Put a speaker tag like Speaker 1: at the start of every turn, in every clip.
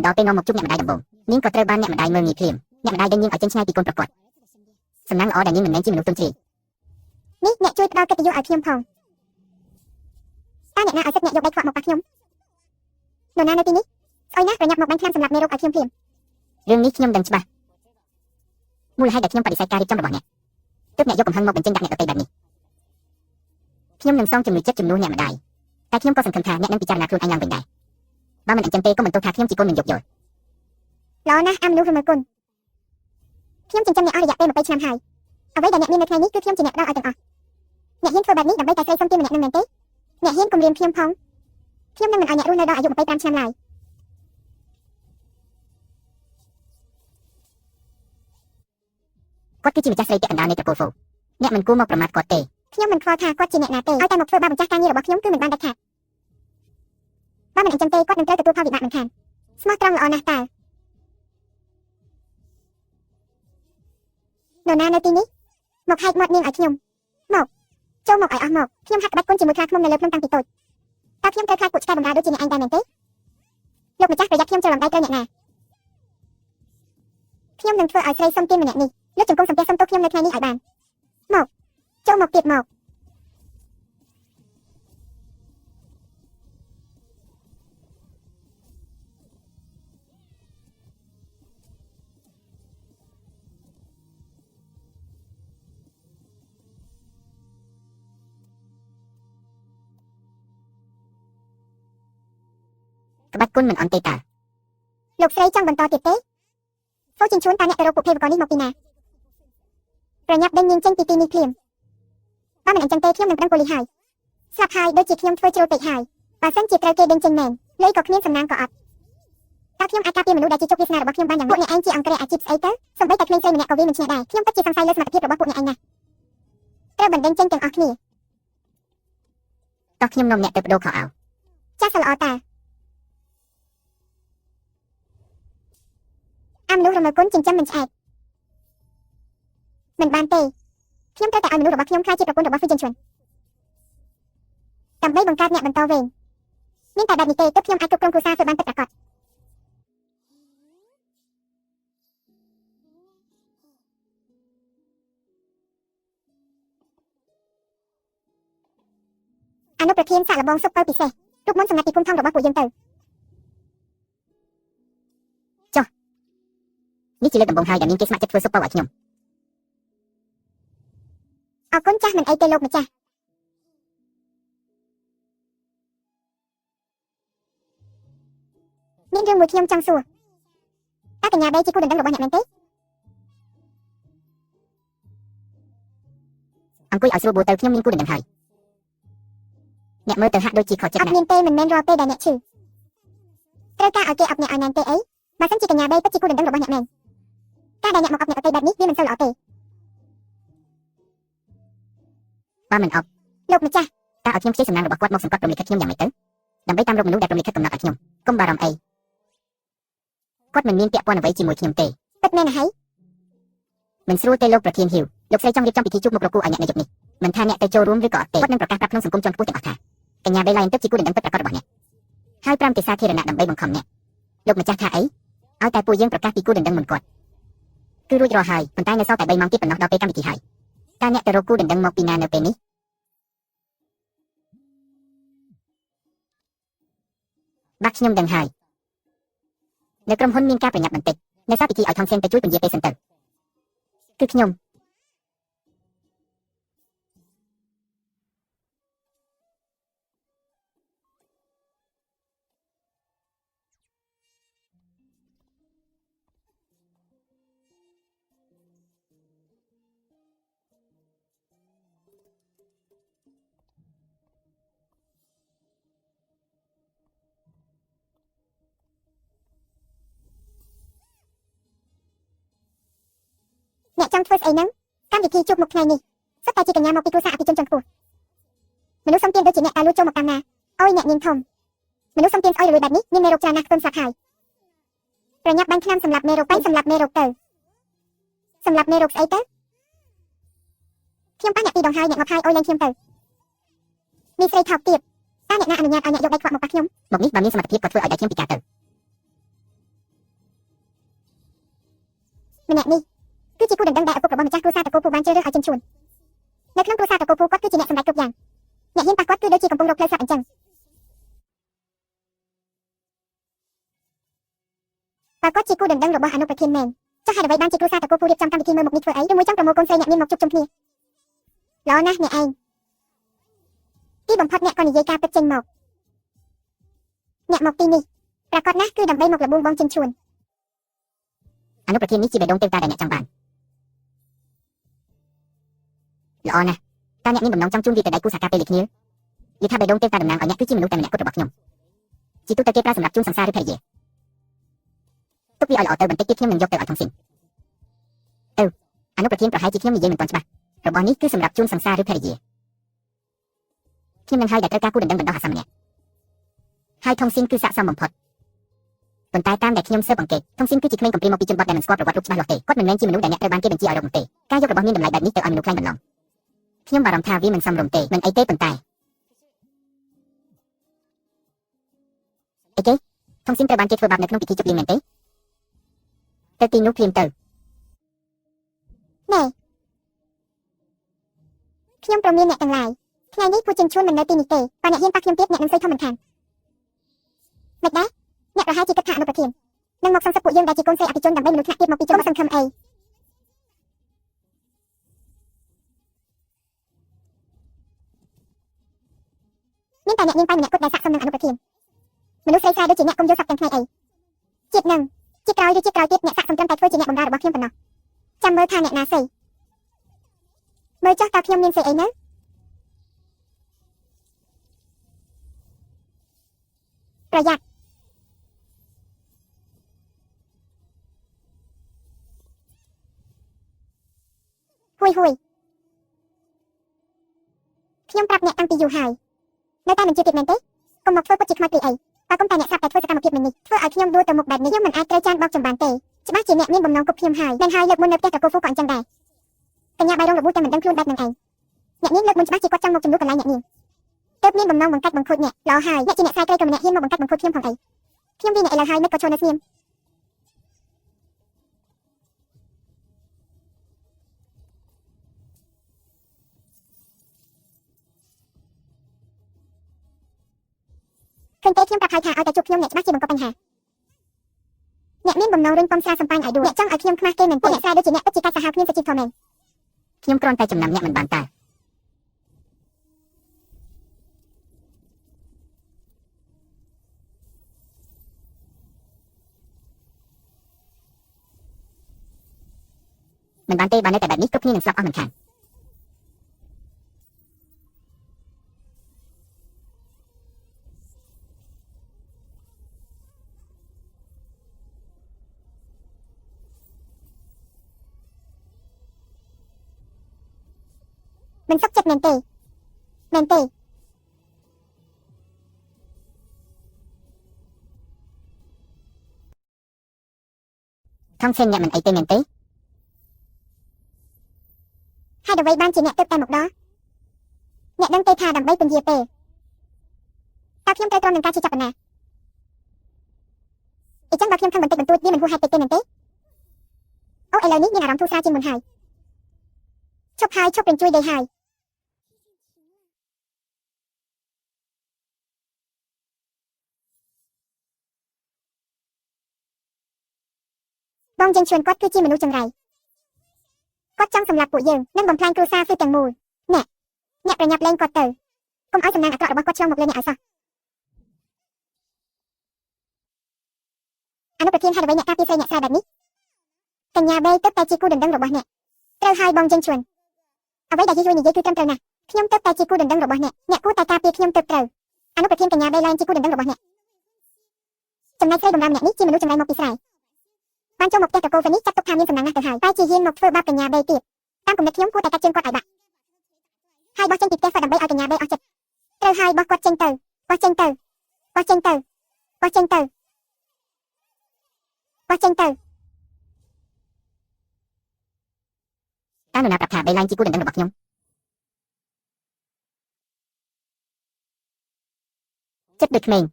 Speaker 1: ដល់ពេលនាំមកជួបអ្នកម្ដាយដំបូងនាងក៏ត្រូវបានអ្នកម្ដាយមើលងាយភ្លាមអ្នកម្ដាយដេញនាងឲ្យចេញឆ្ងាយពីកូនប្រកបសំណាងល្អដែលនាងមិនមែនជាមនុស្សទន់ជ្រាយនេះអ្នកជួយផ្ដល់កិត្តិយសឲ្យខ្ញុំផងតើអ្នកណាឲ្យសិទ្ធអ្នកយកដៃខ្វាក់មកប៉ះខ្ញុំនរណានៅទីនេះស្អុយណាស់ប្រញាប់មកបាញ់ថ្នាំសម្រាប់មេរោគឲ្យខ្ញុំភ្លាមរឿងនេះខ្ញុំដឹងច្បាស់មូលហេតុដែលខ្ញុំបដិសេធការរៀបចំរបស់អ្នកទើបអ្នកយកកំហឹងមកបញ្ចេញដាក់អ្នកដទៃបែបនេះខ្ញុំនឹងសងជំនួយចិត្តជំនួសអ្នកម្ដាយតែខ្ញុំក៏សង្ឃឹមថាអ្នកនឹងពិចារណាខ្លួនឯងឡើងវិញដែរបើមិនអញ្ចឹងទេក៏មិនទោសថាខ្ញុំជាកូនមិនយោគយល់ល្អណាស់អាមនុស្សរមើលគុណខ្ញុំចិញ្ចឹមអ្នកអស់រយៈពេល20ឆ្នាំហើយអ្វីដែលអ្នកមាននៅថ្ងៃនេះគឺខ្ញុំជាអ្នកផ្ដល់ឲ្យទាំងអស់អ្នកហ៊ានធ្វើបែបនេះដើម្បីតែស្រីសុំទានម្នាក់នឹងមែនទេអ្នកហ៊ានគំរាមខ្ញុំផងខ្ញុំនឹងមិនឲ្យអ្នករស់នៅដល់អាយុ25ឆ្នាំឡើយគាត់គឺជាម្ចាស់ស្រីពាក់កណ្ដាលនៃត្រកូលហ្វូអ្នកមិនគួរមកប្រមាថគាត់ទេខ្ញុំមិនខ្វល់ថាគាត់ជាអ្នកណាទេឲ្យតែមកធ្វើបាបម្ចាស់ការងាររបស់ខ្ញុំគឺមិនបានដាច់ខាតបើមិនអញ្ចឹងទេគាត់នឹងត្រូវទទួលផលវិបាកមិនខានស្មោះត្រង់ល្អណាស់តើនរណានៅទីនេះមកហែកមាត់នាងឲ្យខ្ញុំមកចូលមកឲ្យអស់មកខ្ញុំហាត់ក្បាច់គុណជាមួយខ្លាឃ្មុំនៅលើភ្នំតាំងពីតូចតើខ្ញុំត្រូវខ្លាចពួកឆ្កែបម្រើដូចជាអ្នកឯងដែរមែនទេលោកម្ចាស់ប្រយ័ត្នខ្ញុំចូលរំដៃត្រូវអ្នកណាខ្ញុំនឹងធ្វើឲ្យស្រីសុំទានម្នាក់នេះលើកជង្គង់សំពះសុំទោសខ្ញុំនៅថ្ងៃនេះឲ្យបានមកចូលមកទៀតមកក្បាច់គុណមិនអន់ទេតើលោកស្រីចង់បន្តទៀតទេហ្វូជិនឈួនតើអ្នកទៅរកពួកភេរវករនេះមកពីណាប្រញាប់ដេញនាងចេញពីទីនេះភ្លាមបើមិនអញ្ចឹងទេខ្ញុំនឹងប្រឹងប៉ូលីសហើយស្លាប់ហើយដូចជាខ្ញុំធ្វើជ្រុលពេកហើយបើសិនជាត្រូវគេដេញចេញមែនលុយក៏គ្មានសំណាងក៏អត់តើខ្ញុំអាចការពារមនុស្សដែលជាជោគវាសនារបស់ខ្ញុំបានយ៉ាងម៉េចពួកអ្នកឯងជាអង្គរៈអាជីពស្អីទៅសូម្បីតែក្មេងស្រីម្នាក់ក៏វាមិនឈ្នះដែរខ្ញុំពិតជាសង្ស័យលើសមត្ថភាពរបស់ពួកអ្នកឯងណាស់ត្រូវបណ្ដេញចេញទាំងអស់គ្នាតោះខ្ញុំនាំអ្នកទៅបដូរខោអាវចាស់សល្អតាអាមនុស្សរមើលគុណចិញ្ចឹមមិនឆ្អែតមិនបានទេខ្ញុំត្រូវតែឲ្យមនុស្សរបស់ខ្ញុំខ្លាចជាប្រពន្ធរបស់ហ្វីជិនឈួនដើម្បីបង្កើតអ្នកបន្តវេនមានតែបែបនេះទេទើបខ្ញុំអាចគ្រប់គ្រងគ្រួសារធ្វើបានពិតប្រាកដអនុប្រធានសាកល្បងស៊ុបពៅពិសេសរូបមន្តសម្ងាត់ពីភូមិថងរបស់ពួកយើងទៅចុះនេះជាលើកដំបូងហើយដែលមានគេស្ម័គ្រចិត្តធ្វើស៊ុបពៅឲ្យខ្ញុំអរគុណចាស់មិនអីទេលោកម្ចាស់មានរឿងមួយខ្ញុំចង់សួរតើកញ្ញាបេជាគូដណ្ដឹងរបស់អ្នកមែនទេអង្គុយឲ្យស្រួលបួលទៅខ្ញុំមានគូដណ្ដឹងហើយអ្នកមើលទៅហាក់ដូចជាខកចិត្តណាស់អត់មានទេមិនមែនរាល់ពេលដែលអ្នកឈឺត្រូវការឲ្យគេអប់អ្នកឲ្យណែនទេអីបើសិនជាកញ្ញាបេពិតជាគូដណ្ដឹងរបស់អ្នកមែនការដែលអ្នកមកអប់អ្នកដទៃបែបនេះវាមិនសូវល្អទេបើមិនអប់លោកម្ចាស់តើឲ្យខ្ញុំខ្ចីសំណាងរបស់គាត់មកសង្កត់ព្រំលិខិតខ្ញុំយ៉ាងម៉េចទៅដើម្បីតាមរកមនុស្សដែលព្រំលិខិតកំណត់ឲ្យខ្ញុំកុំបារម្ភអីគាត់មិនមានពាក់ព័ន្ធអ្វីជាមួយខ្ញុំទេពិតមែនហើយមិនស្រួលទេលោកប្រធានហ៊ីវលោកស្រីចង់រៀបចំពិធីជួបមុខរកគូឲ្យអ្នកនៅយប់នេះមិនថាអ្នកទៅចូលរួមឬក៏អត់ទេគាត់នឹងប្រកាសប្រាប់ក្នុងសង្គមជាន់ខ្ពស់ទាំងអស់ថាកញ្ញាបេឡាយទឹកជាគូដណ្ដឹងពិតប្រាកដរបស់អ្នកហើយ5ទេសាធារណៈដើម្បីបង្ខំអ្នកលោកម្ចាស់ថាអីឲ្យតែពួកយើងប្រកាសពីគូដណ្ដឹងមុនគាត់គឺរួចរាល់ហើយប៉ុន្តែនៅសល់តែ3ម៉ោងទៀតប៉ុណ្ណោះដល់ពេលកម្មវិធីហើយតើអ្នកទៅរកគូដណ្ដឹងមកពីណានៅពេលនេះបាក់ខ្ញុំដឹងហើយនៅក្រុមហ៊ុនមានការប្រញាប់បន្តិចនៅសារពិធីឲ្យថងសៀងទៅជួយពន្យាពេលសិនទៅគឺខ្ញុំអ្នកចង់ធ្វើស្អីហ្នឹងកម្មវិធីជួបមុខថ្ងៃនេះសុទ្ធតែជាកញ្ញាមកពីគ្រួសារអភិជនជាន់ខ្ពស់មនុស្សសំទានដូចជាអ្នកតាលួចចូលមកតាមណាអើយអ្នកនាងធំមនុស្សសំទានស្អុយរលួយបែបនេះមានមេរោគច្រើនណាស់ខ្ទន់ស្លាប់ហើយប្រញាប់បាញ់ថ្នាំសម្រាប់មេរោគទៅសម្រាប់មេរោគស្អីទៅខ្ញុំប៉ះអ្នកពីរដងហើយអ្នកមកហើយអុយលេងខ្ញុំទៅមានស្រីថោកទៀតតើអ្នកណាអនុញ្ញាតឲ្យអ្នកយកដៃខ្វាក់មកប៉ះខ្ញុំមកនេះបើមានសមត្ថភាពក៏ធ្វើឲ្យដៃខ្ញុំពិការទៅ ម្នាក់នេះគឺជាគូដណ្ដឹងដែលឪពុករបស់ម្ចាស់គ្រួសារតកូពូបានជ្រើសរើសឲ្យចិញ្ចួននៅក្នុងគ្រួសារតកូពូគាត់គឺជាអ្នកសម្រេចគ្រប់យ៉ាងអ្នកហ៊ានប៉ះគាត់គឺដូចជាកំពុងរកផ្លូវស្លាប់អញ្ចឹងបើគាត់ជាគូដណ្ដឹងរបស់អនុប្រធានមែនចុះហេតុអ្វីបានជាគ្រួសារតកូពូរៀបចំកម្មវិធីមើលមុខនេះធ្វើអីឬមួយចង់ប្រមូលកូនស្រីអ្នកមានមកជួបជុំគ្នាល្អណាស់អ្នកឯងទីបំផុតអ្នកក៏និយាយការពិតចេញមកអ្នកមកទីនេះប្រកាសណាស់គឺដើម្បីមកលបួងបងចិញ្ចួនអនុប្រធាននេះជាបេះដូងទេវតាដែលអ្នកចង់បានល្អណាស់តើអ្នកមានបំណងចង់ជូនវាទៅដៃគូសហការពេលគ្នានិយាយថាបេះដូងទេវតាតំណាងឲ្យអ្នកគឺជាមនុស្សតែម្នាក់គត់របស់ខ្ញុំជាទូទៅគេប្រើសម្រាប់ជូនសង្សារឬភរិយាទុកវាឲ្យល្អទៅបន្តិចទៀតខ្ញុំនឹងយកទៅឲ្យថងស៊ីនអនុប្រធានប្រហែលជាខ្ញុំនិយាយមិនទាន់ច្បាស់របស់នេះគឺសម្រាប់ជូនសង្សារឬភរិយាខ្ញុំនឹងឲ្យតែត្រូវការគូដណ្ដឹងបណ្ដោះអាសន្នម្នាក់ហើយថងស៊ីនគឺស័ក្តិសមបំផុតប៉ុន្តែតាមដែលខ្ញុំស៊ើបអង្កេតថងស៊ីនគឺជាក្មេងកំព្រាមួយពីជនបទដែលមិនស្គាល់ប្រវត្តិរូបច្បាស់លាស់ទេគាត់មិនមែនជាមនុស្សដែលអ្នកត្រូវបានគេបញ្ជាឲ្យរកនោះទេការយករបស់មានតម្លៃបែបនេះទៅឲ្យមនុស្សខ្លាំងបន្លំខ្ញុំបារម្ភថាវាមិនសមរម្យទេមិនអីទេប៉ុន្តែអីគេថងស៊ីនត្រូវបានគេធ្វើបាបនៅក្នុងពិធីជប់លៀងមែនទេទៅទីនោះភ្លាមទៅណែខ្ញុំប្រមានអ្នកទាំងឡាយថ្ងៃនេះពួកចិញ្ចួនមិននៅទីនេះទេបើអ្នកហ៊ានប៉ះខ្ញុំទៀតអ្នកនឹងស្អីធំមិនខានមិនដែរអ្នកប្រហែលជាគិតថាអនុប្រធាននឹងមកសង្សឹកពួកយើងដែលជាកូនស្រីអភិជនដើម្បីមនុស្សថ្នាក់ទាបមកពីជនសង្ឃឹមអីមានតែអ្នកនាងប៉ៃម្នាក់គត់ដែលស័ក្តិសមនឹងអនុប្រធានមនុស្សស្រីស្រាយដូចជាអ្នកគុំយកសັບទាំងថ្ងៃអីជាតិនឹងជាក្រោយឬជាក្រោយទៀតអ្នកស័ក្តិសមត្រឹមតែធ្វើជាអ្នកបម្រើរបស់ខ្ញុំប៉ុណ្ណោះចាំមើលថាអ្នកណាស្អីមើលចុះតើខ្ញុំមានស្អីអីនៅប្រយ័ត្នហួយខ្ញុំប្រាប់អ្នកតាំងពីយូរហើយនៅតែមិនជឿទៀតមែនទេកុំមកធ្វើពុតជាខ្មៅពីអីបើកុំតែអ្នកស្រាប់តែធ្វើសកម្មភាពនេះធ្វើឲ្យខ្ញុំដួលទៅមុខបែបនេះខ្ញុំមិនអាចត្រូវចានបោកចំបានទេច្បាស់ជាអ្នកមានបំណងគប់ខ្ញុំហើយមិនហើយលើកមុននៅផ្ទះតកូហ្វូក៏អញ្ចឹងដែរកញ្ញាបាយរងរបួសតែមិនដឹងខ្លួនបែបហ្នឹងឯងអ្នកនាងលើកមុនច្បាស់ជាគាត់ចង់មកជំនួសកន្លែងអ្នកនាងទើបមានបំណងបង្កាច់បង្ខូចអ្នកល្អហើយអ្នកជាអ្នកខ្សែត្រីក៏ម្នាក់ហ៊ានមកបង្កាច់បង្ខូចខ្ញុំផងអីខ្ញុំវាអ្នកឥឡូវហើយនឹកក៏ឈរនៅស្ងៀមឃើញទេខ្ញុំប្រាប់ហើយថាឲ្យតែជួបខ្ញុំអ្នកច្បាស់ជាបង្កបញ្ហាអ្នកមានបំណងរុញបំស្រាសំប៉ាញ់ឲ្យដួលអ្នកចង់ឲ្យខ្ញុំខ្មាស់គេមែនទេអ្នកខ្សែដូចជាអ្នកពិតជាកាច់សាហាវគ្មានសុជីវធម៌មែនខ្ញុំគ្រាន់តែចំណាំអ្នកមិនបានតើមិនបានទេបើនៅតែបែបនេះគ្រប់គ្នានឹងស្លាប់អស់មិនខានមិនសុខចិត្តមែនទេថងសេនអ្នកមិនអីទេមែនទេហើយអ្វីបានជាអ្នកទៅតែមកដល់អ្នកដឹងទេថាដើម្បីពន្យាពេលតើខ្ញុំត្រូវទ្រាំនឹងការជិះចាប់បណ្ណាអញ្ចឹងបើខ្ញុំខឹងបន្តិចបន្តួចវាមិនហួសហេតុពេកទេមែនទេអូឥឡូវនេះមានអារម្មណ៍ធូរស្រាលជាងមុនហើយឈប់ព្រិនជួយដេកហើយបងចិញ្ចួនគាត់គឺជាមនុស្សចង្រៃគាត់ចង់សម្លាប់ពួកយើងនិងបំផ្លាញគ្រួសារហ្វឺទាំងមូលអ្នកប្រញាប់លែងគាត់ទៅកុំឲ្យសំណាងអាក្រក់របស់គាត់ឆ្លងមកលើអ្នកឲ្យសោះអនុប្រធានហេតុអ្វីអ្នកការពារស្រីអ្នកស្រែបែបនេះកញ្ញាបេទើបតែជាគូដណ្ដឹងរបស់អ្នកត្រូវហើយបងចិញ្ចួនអ្វីដែលយីយនិយាយគឺត្រឹមត្រូវណាស់ខ្ញុំទើបតែជាគូដណ្ដឹងរបស់អ្នកគួរតែការពារខ្ញុំទើបត្រូវអនុប្រធានកញ្ញាបេឡើងជាគូដណ្ដឹងរបស់អ្នកចំណែកស្រីបម្រើម្នាក់នេះជាមនុស្សចង្រៃមកពីស្រែបានចូលមកផ្ទះតកូហ្វេនេះចាត់ទុកថាមានសំណាងណាស់ទៅហើយតែជាហ៊ានមកធ្វើបាបកញ្ញាបេទៀតតាមគំនិតខ្ញុំគួរតែកាត់ជើងគាត់ឲ្យបាក់ហើយបោះចេញពីផ្ទះគាត់ដើម្បីឲ្យកញ្ញាបេអស់ចិត្តត្រូវហើយបោះគាត់ចេញទៅបោះចេញទៅតើនរណាប្រាប់ថាបេឡើងជាគូដណ្ដឹងរបស់ខ្ញុំចិត្តដូចក្មេង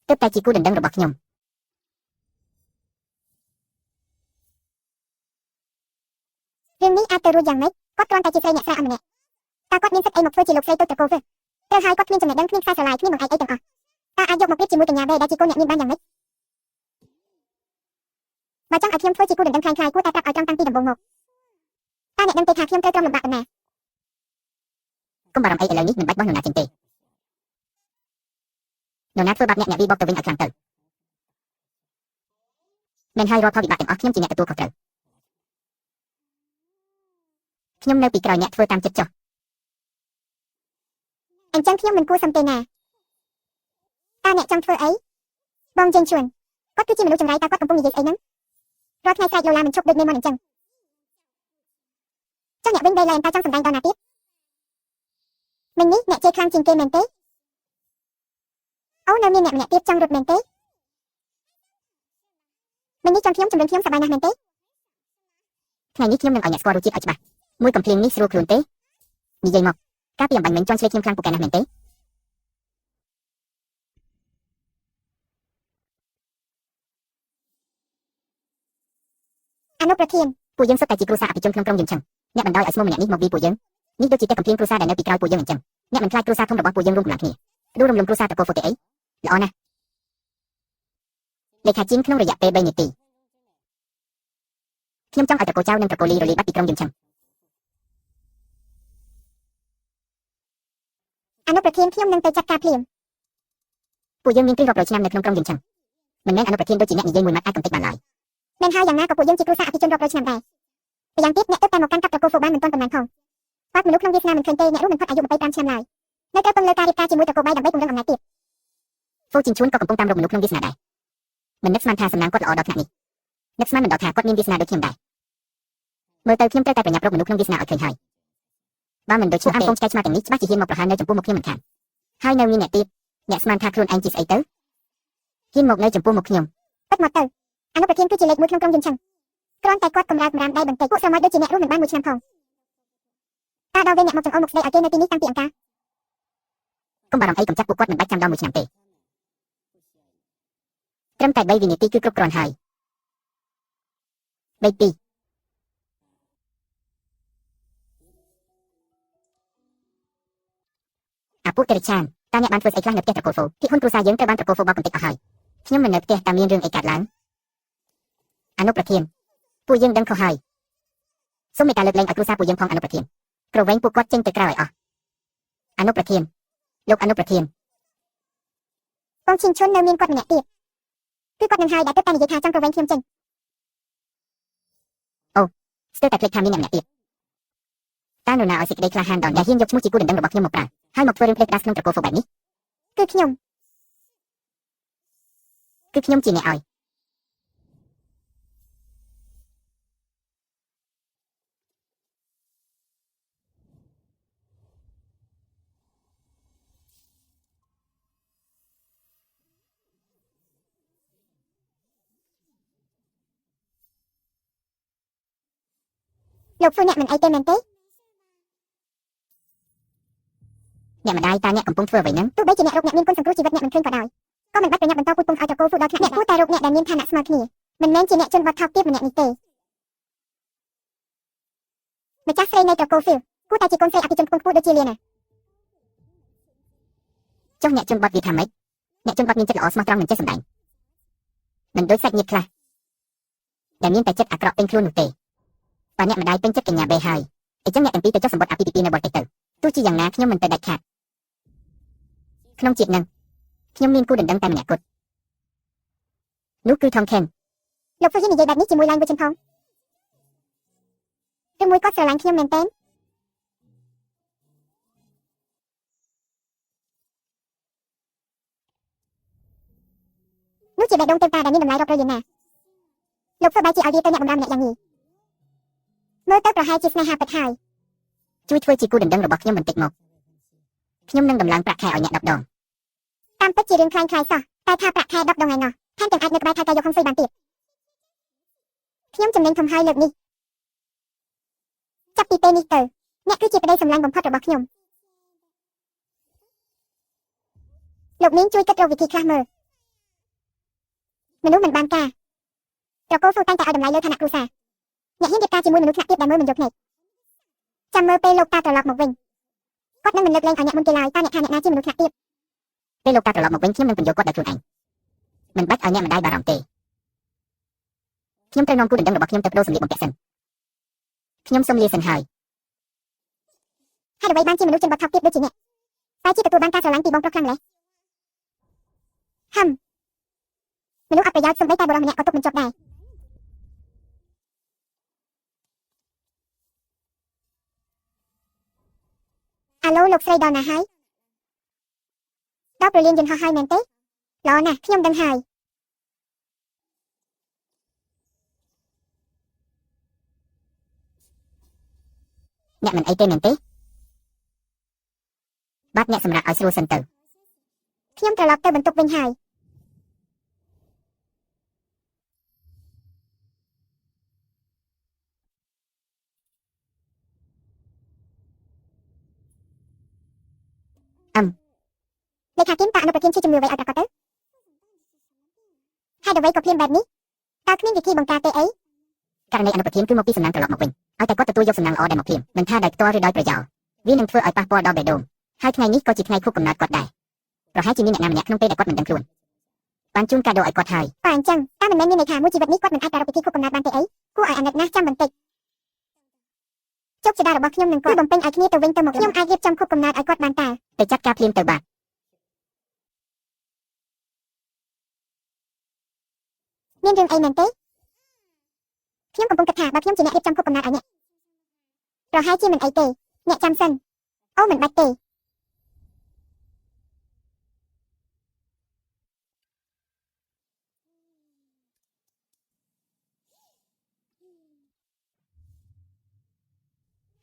Speaker 1: ទើបតែជាគូដណ្ដឹងរបស់ខ្ញុំ រឿងនេះអាចទៅរួចយ៉ាងម៉េចគាត់គ្រាន់តែជាស្រីអ្នកស្រាអម្នាក់តើគាត់មានសិទ្ធិអីមកធ្វើជាលោកស្រីតូចត្រកូលធ្វើត្រូវហើយគាត់គ្មានចំណេះដឹងគ្មានខ្សែស្រឡាយគ្មានបង្អែកអីទាំងអស់តើអាចយកមកប្រៀបជាមួយកញ្ញាវេដែលជាកូនអ្នកមានបានយ៉ាងម៉េចបើចង់ឲ្យខ្ញុំធ្វើជាគូដណ្ដឹងខ្លាំងៗគួរតែប្រាប់ឲ្យត្រង់តាំងពីដំបូងមកតើអ្នកដឹងទេថាខ្ញុំត្រូវទ្រាំលំបាកប៉ុណ្ណាកុំបារម្ភអីឥឡូវនេះមិនបាច់បោះនរណាចេញទេនរណាធ្វើបាបអ្នកវិបកទៅវិញឲ្យខ្លាំងទៅមិនហើយរាល់ផលវិបាកទាំងអស់ខ្ញុំជាអ្នកទទួលខុសត្រូវខ្ញុំនៅពីក្រោយអ្នកធ្វើតាមចិត្តចុះអញ្ចឹងខ្ញុំមិនគួរសំទេណាតើអ្នកចង់ធ្វើអីបងចេញជួនគាត់គឺជាមនុស្សចង្រៃតើគាត់កំពុងនិយាយស្អីហ្នឹងរាល់ថ្ងៃស្រែកឡូឡាមិនឈប់ដូចមេមន់អញ្ចឹងចុះអ្នកវិញដីឡែនតើចង់សម្ដែងដល់ណាទៀតមិញនេះអ្នកជេរខ្លាំងជាងគេមែនទេអូនៅមានអ្នកម្នាក់ទៀតចង់រត់មែនទេមិញនេះចង់ខ្ញុំជំរុញខ្ញុំសប្បាយណាស់មែនទេថ្ងៃនេះខ្ញុំនឹងឲ្យអ្នកស្គាល់រសជាតិឲ្យច្បាស់មួយកំភ្លៀងនេះស្រួលខ្លួនទេនិយាយមកកាលពីអំបញ្ញមិញជន់ឆ្លេកខ្ញុំខ្លាំងពូកែណាស់មែនទេអនុប្រធានពួកយើងសុទ្ធតែជាគ្រួសារអភិជនក្នុងក្រុមយើងចឹងអ្នកបណ្ដោយឲ្យឈ្មោះម្នាក់នេះមកពីពួកយើងនេះដូចជាតែកំភ្លៀងគ្រួសារដែលនៅពីក្រោយពួកយើងអញ្ចឹងអ្នកមិនខ្លាចគ្រួសារធំរបស់ពួកយើងរួមកម្លាំងគ្នាដួលរំលំគ្រួសារតកូហ្វូទេអីល្អណាស់លេខាជីនក្នុងរយៈពេល3នាទីខ្ញុំចង់ឲ្យតកូចៅនិងតកូលីរលាយបាត់ពីក្រុមយើងចឹងអនុប្រធានខ្ញុំនឹងទៅចាត់ការភ្លាមពួកយើងមានពីរាប់រយឆ្នាំនៅក្នុងក្រុមយើងចឹងមិនមែនអនុប្រធានដូចជាអ្នកនិយាយមួយម៉ាត់អាចកំទេចបានឡើយមែនហើយយ៉ាងណាក៏ពួកយើងជាគ្រួសារអភិជនរាប់រយឆ្នាំដែរពីយ៉ាងទៀតអ្នកទៅតែមកកាន់កាប់តកូហ្វូបានមិនទាន់ប៉ុន្មានផងគាត់មនុស្សក្នុងវាសនាមិនឃើញទេអ្នករស់មិនផុតអាយុ25ឆ្នាំឡើយនៅត្រូវពឹងលើការរៀបការជាមួយតកូបៃដើម្បីពង្រឹងអំណាចទៀតហ្វូជីនឈួនក៏កំពុងតាមរកមនុស្សក្នុងវាសនាដែរមិននឹកស្មានថាសំណាងគាត់ល្អដល់ថ្នាក់នេះនឹកស្មានមិនដល់ថាគាត់មានវាសនាដូចខ្ញុំដែរមើលទៅខ្ញុំត្រូវតែប្រញាប់រកមនុស្សក្នុងវាសនាឲ្យឃើញហើយបើមិនដូចឈ្មោះអាមកងឆ្កែឆ្មាទាំងនេះច្បាស់ជាហ៊ានមកប្រហារនៅចំពោះមុខខ្ញុំមិនខានហើយនៅមានអ្នកទៀតអ្នកស្មានថាខ្លួនឯងជាស្អីទៅហ៊ានមកនៅចំពោះមុខខ្ញុំពិតមកទៅអនុប្រធានគឺជាលេខ1ក្នុងក្រុមយើងចឹងគ្រាន់តែគាត់កម្រើកកម្រាមដៃបន្តិចពួកស្រមោចដូចជាអ្នករស់មិនបានមួយឆ្នាំផងតើដល់វិញអ្នកមកចង្អុលមកស្ដីឲ្យគេនៅទីនេះតាំងពីអង្ការកុំបារម្ភអីកំចាត់ពួកគាត់មិនបាច់ចាំដល់មួយឆ្នាំទេត្រឹមតែ3វិនាទីគឺគ្រប់គ្រាន់ហើយ3 2អាពួកតិរិឆានតើអ្នកបានធ្វើស្អីខ្លះនៅផ្ទះត្រកូលហ្វូពីហ៊ុនគ្រួសារយើងត្រូវបានត្រកូលហ្វូបោកកំទេចអស់ហើយខ្ញុំមិននៅផ្ទះតែមានរឿងអីកើតឡើងអនុប្រធានពួកយើងដឹងខុសហើយសូមមេត្តាលើកលែងឲ្យគ្រួសារពួកយើងផងអនុប្រធានក្រវែងពួកគាត់ចេញទៅក្រៅឲ្យអស់អនុប្រធានលោកអនុប្រធានបងឈិនឈុននៅមានគាត់ម្នាក់ទៀតគឺគាត់នឹងហើយដែលទៅតែនិយាយថាចង់ក្រវែងខ្ញុំចេញអូស្ទើរតែភ្លេចថាមានអ្នកម្នាក់ទៀតតើនរណាឲ្យសេចក្តីក្លាហានដល់អ្នកហ៊ានយកឈ្មោះជាគូដណ្ដឹងរបស់ខ្ញុំមកប្រើហើយមកធ្វើរឿងផ្លេចផ្ដាស់ក្នុងត្រកូលហ្វូបែបនេះគឺខ្ញុំជាអ្នកឲ្យលោកហ្វូអ្នកមិនអីទេមែនទេអ្នកម្ដាយតើអ្នកកំពុងធ្វើអ្វីហ្នឹងទោះបីជាអ្នករកអ្នកមានគុណសង្គ្រោះជីវិតអ្នកមិនឃើញក៏ដោយក៏មិនបាច់ប្រញាប់បន្តពូជពង្សឲ្យត្រកូលហ្វូដល់ថ្នាក់អ្នកគួរតែរកអ្នកដែលមានឋានៈស្មើគ្នាមិនមែនជាអ្នកជនបទថោកទាបម្នាក់នេះទេម្ចាស់ស្រីនៃត្រកូលហ្វូគួរតែជាកូនស្រីអភិជនខ្ពង់ខ្ពស់ដូចជាលៀនណាចុះអ្នកជនបទវាថាម៉េចអ្នកជនបទមានចិត្តល្អស្មោះត្រង់មិនចេះសម្ដែងមិនដូចសាច់ញាតិខ្លះដែលមានតែចិត្តអាក្រក់ពេញខ្លួននោះទេបើអ្នកម្ដាយពេញចិត្តកញ្ញាបេហើយអញ្ចឹងអ្នកទាំងពីរទៅចុះសម្បត្តិអាពាហ៍ពិពាហ៍នៅបរទេសទៅទោះជាយ៉ាងណាខ្ញុំមិនទៅដាច់ខាតក្នុងជាតិនឹងខ្ញុំមានគូដណ្ដឹងតែម្នាក់គត់នោះគឺថងខេនលោកហ្វូហ៊ីនិយាយបែបនេះជាមួយឡាញវិចិនផងឬមួយគាត់ស្រឡាញ់ខ្ញុំមែនទេនោះជាបេះដូងទេវតាដែលមានតម្លៃរាប់រយលានណាលោកធ្វើបែរជាឲ្យវាទៅអ្នកបម្រើម្នាក់យ៉ាងនេះមើលទៅប្រហែលជាស្នេហាពិតហើយជួយធ្វើជាគូដណ្ដឹងរបស់ខ្ញុំបន្តិចមកខ្ញុំនឹងដំឡើងប្រាក់ខែឲ្យអ្នក10 ដងតាមពិតជារឿងខ្លាំងខ្លាយសោះតែថាប្រាក់ខែ10 ដងឯណោះថែមទាំងអាចនៅក្បែរថៃកាយកហុងស៊ុយបានទៀតខ្ញុំចំណេញធំហើយលើកនេះចាប់ពីពេលនេះទៅអ្នកគឺជាប្តីសម្លាញ់បំផុតរបស់ខ្ញុំលោកនាងជួយគិតរកវិធីខ្លះមើលមនុស្សមិនបានការត្រកូលហ្វូតែងតែឲ្យតម្លៃលើឋានៈគ្រួសារ អ្នកហ៊ានរៀបការជាមួយមនុស្សថ្នាក់ទាបដែលមើលមិនយកភ្នែកចាំមើលពេលលោកតាត្រឡប់មកវិញគាត់នឹងមិនលើកលែងឲ្យអ្នកមុនគេឡើយតើអ្នកថាអ្នកណាជាមនុស្សថ្នាក់ទាបពេលលោកតាត្រឡប់មកវិញខ្ញុំនឹងពន្យល់គាត់ដោយខ្លួនឯងមិនបាច់ឲ្យអ្នកម្ដាយបារម្ភទេខ្ញុំត្រូវនាំគូដណ្ដឹងរបស់ខ្ញុំទៅប្រូសម្លៀកបំពាក់សិនខ្ញុំសូមលាសិនហើយហើយអ្វីបានជាមនុស្សជនបទថោកទាបដូចជាអ្នកតែជាទទួលបានការស្រឡាញ់ពីបងប្រុសខ្លាំងម្ល៉េះមនុស្សអត់ប្រយោជន៍សំបីតែបុរសម្នាក់ក៏ទុកមិនជាប់ដែរអាឡូលោកស្រីដល់ណាហើយដល់ប្រលានយន្តហោះហើយមែនទេល្អណាស់ខ្ញុំដឹងហើយអ្នកមិនអីទេមែនទេបាត់អ្នកសម្រាប់ឲ្យស្រួលសិនទៅខ្ញុំត្រឡប់ទៅបន្ទប់វិញហើយលេខាគឹមតាអនុប្រធានជាជំនឿអ្វីឲ្យប្រកាសទៅហើយអ្វីក៏ភ្លាមបែបនេះតើគ្មានវិធីបង្ការទេអីករណីអនុប្រធានគឺមកពីសំណាងត្រឡប់មកវិញឲ្យតែគាត់ទទួលយកសំណាងល្អដែលមកភ្លាមមិនថាដោយផ្ទាល់ឬដោយប្រយោលវានឹងធ្វើឲ្យប៉ះពាល់ដល់បេះដូងហើយថ្ងៃនេះក៏ជាថ្ងៃខួបកំណើតគាត់ដែរប្រហែលជាមានអ្នកណាម្នាក់ក្នុងពេលដែលគាត់មិនដឹងខ្លួនបានជូនកាដូឲ្យគាត់ហើយតែអញ្ចឹងតើមិនមែនមានន័យថាមួយជីវិតនេះគាត់មិនអាចប្រារព្ធពិធីខួបកំណើតបានទេអីគួរឲ្យអាណិតណាស់ចាំបន្តិចជោគជតារបស់ខ្ញុំនឹងគាត់បំពេញឲ្យគ្នាទៅវិញទៅមកខ្ញុំអាចរៀបចំខួបកំណើតឲ្យគាត់បានតើទៅចាត់ការភ្លាមទៅបាទមានរឿងអីមែនទេខ្ញុំកំពុងគិតថាបើខ្ញុំជាអ្នករៀបចំខួបកំណើតឲ្យអ្នកប្រហែលជាមិនអីទេអ្នកចាំសិនអូមិនបាច់ទេ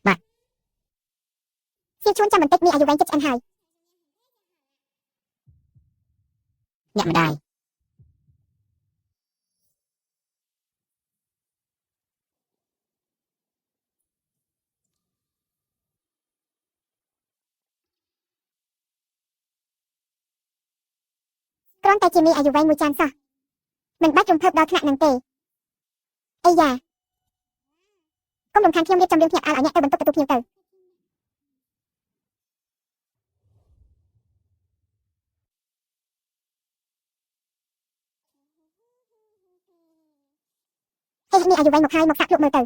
Speaker 1: បាទសៀវជួនចាំបន្តិចមានអាយុវែងចិត្តឆ្អិនហើយអ្នកម្ដាយគ្រាន់តែជាមានអាយុវែងមួយចានសោះមិនបាច់រំភើបដល់ថ្នាក់នឹងទេអីយ៉ាកុំរំខានខ្ញុំរៀបចំរឿងភ្ញាក់ផ្អើលឲ្យអ្នកទៅបន្ទប់ទទួលភ្ញៀវទៅហេមានអាយុវែងមកហើយមកសាក់ភ្លុកមើលទៅ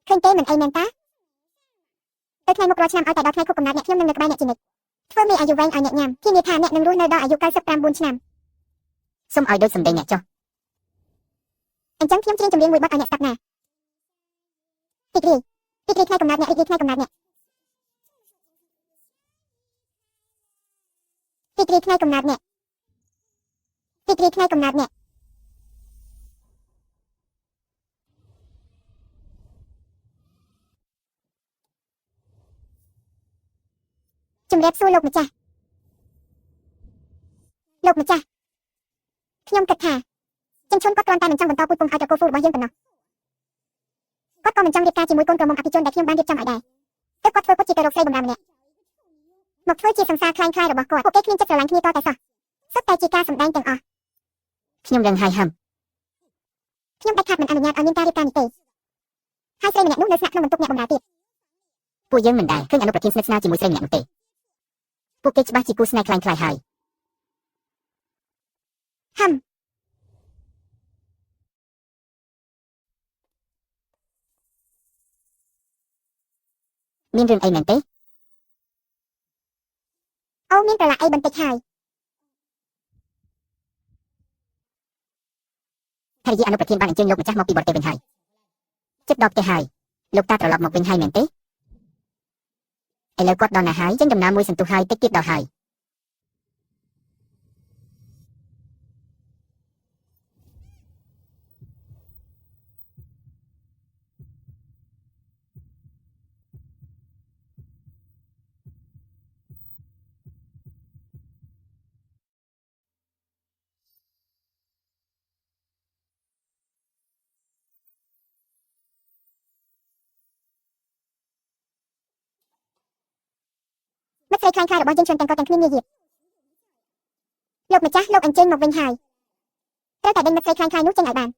Speaker 1: ឃើញទេមិនអីមែនតាទៅថ្ងៃមុខរាល់ឆ្នាំឲ្យតែដល់ថ្ងៃខួបកំណើតអ្នកខ្ញុំនឹងនៅក្បែរអ្នកជានិច្ចធ្វើមានអាយុវែងឲ្យអ្នកញ៉ាំធានាថាអ្នកនឹងរស់នៅដល់អាយុ99ឆ្នាំសូមឲ្យដូចសម្ដីអ្នកចុះអញ្ចឹងខ្ញុំច្រៀងចម្រៀងមួយបទឲ្យអ្នកស្ដាប់ណារីករាយថ្ងៃកំណើតអ្នករីករាយថ្ងៃកំណើតអ្នករីករាយថ្ងៃកំណើតអ្នករីករាយថ្ងៃកំណើតអ្នកជំរាបសួរលោកម្ចាស់ខ្ញុំគិតថាចិនឈុនគាត់គ្រាន់តែមិនចង់បន្តពូជពង្សឲ្យត្រកូលហ្វូរបស់យើងប៉ុណ្ណោះគាត់ក៏មិនចង់រៀបការជាមួយកូនក្រមុំអភិជនដែលខ្ញុំបានរៀបចំឲ្យដែរទើបគាត់ធ្វើពុតជាទៅរកស្រីបម្រើម្នាក់មកធ្វើជាសង្សារคล้ายៗរបស់គាត់ពួកគេគ្មានចិត្តស្រឡាញ់គ្នាតតែសោះសុទ្ធតែជាការសម្ដែងទាំងអស់ខ្ញុំដឹងហើយខ្ញុំដាច់ខាតមិនអនុញ្ញាតឲ្យមានការរៀបការនេះទេហើយស្រីម្នាក់នោះនៅស្នាក់ក្នុងបន្ទប់អ្នកបម្រើទៀតពួកយើងមិនដែរឃើញអនុប្រធានស្និទ្ធស្នាលជាមួយស្រីម្នាក់នោះទេពួកគេច្បាស់ជាគូស្នេហ៍คล้ายៗហើយមានរឿងអីមែនទេអូមានប្រឡាក់អីបន្តិចហើយភរិយាអនុប្រធានបានអញ្ជើញលោកម្ចាស់មកពីបរទេសវិញហើយជិតដល់ផ្ទះហើយលោកតាត្រឡប់មកវិញហើយមែនទេឥឡូវគាត់ដល់ណាហើយចេញដំណើរមួយសន្ទុះហើយតិចទៀតដល់ហើយមិត្តស្រីคล้ายៗរបស់យើងច្រើនទាំងក៏ទាំងគ្នាងាយយាប លោកម្ចាស់លោកអញ្ជើញមកវិញហើយត្រូវតែដេញមិត្តស្រីខ្លាំងៗនោះចេញឲ្យបាន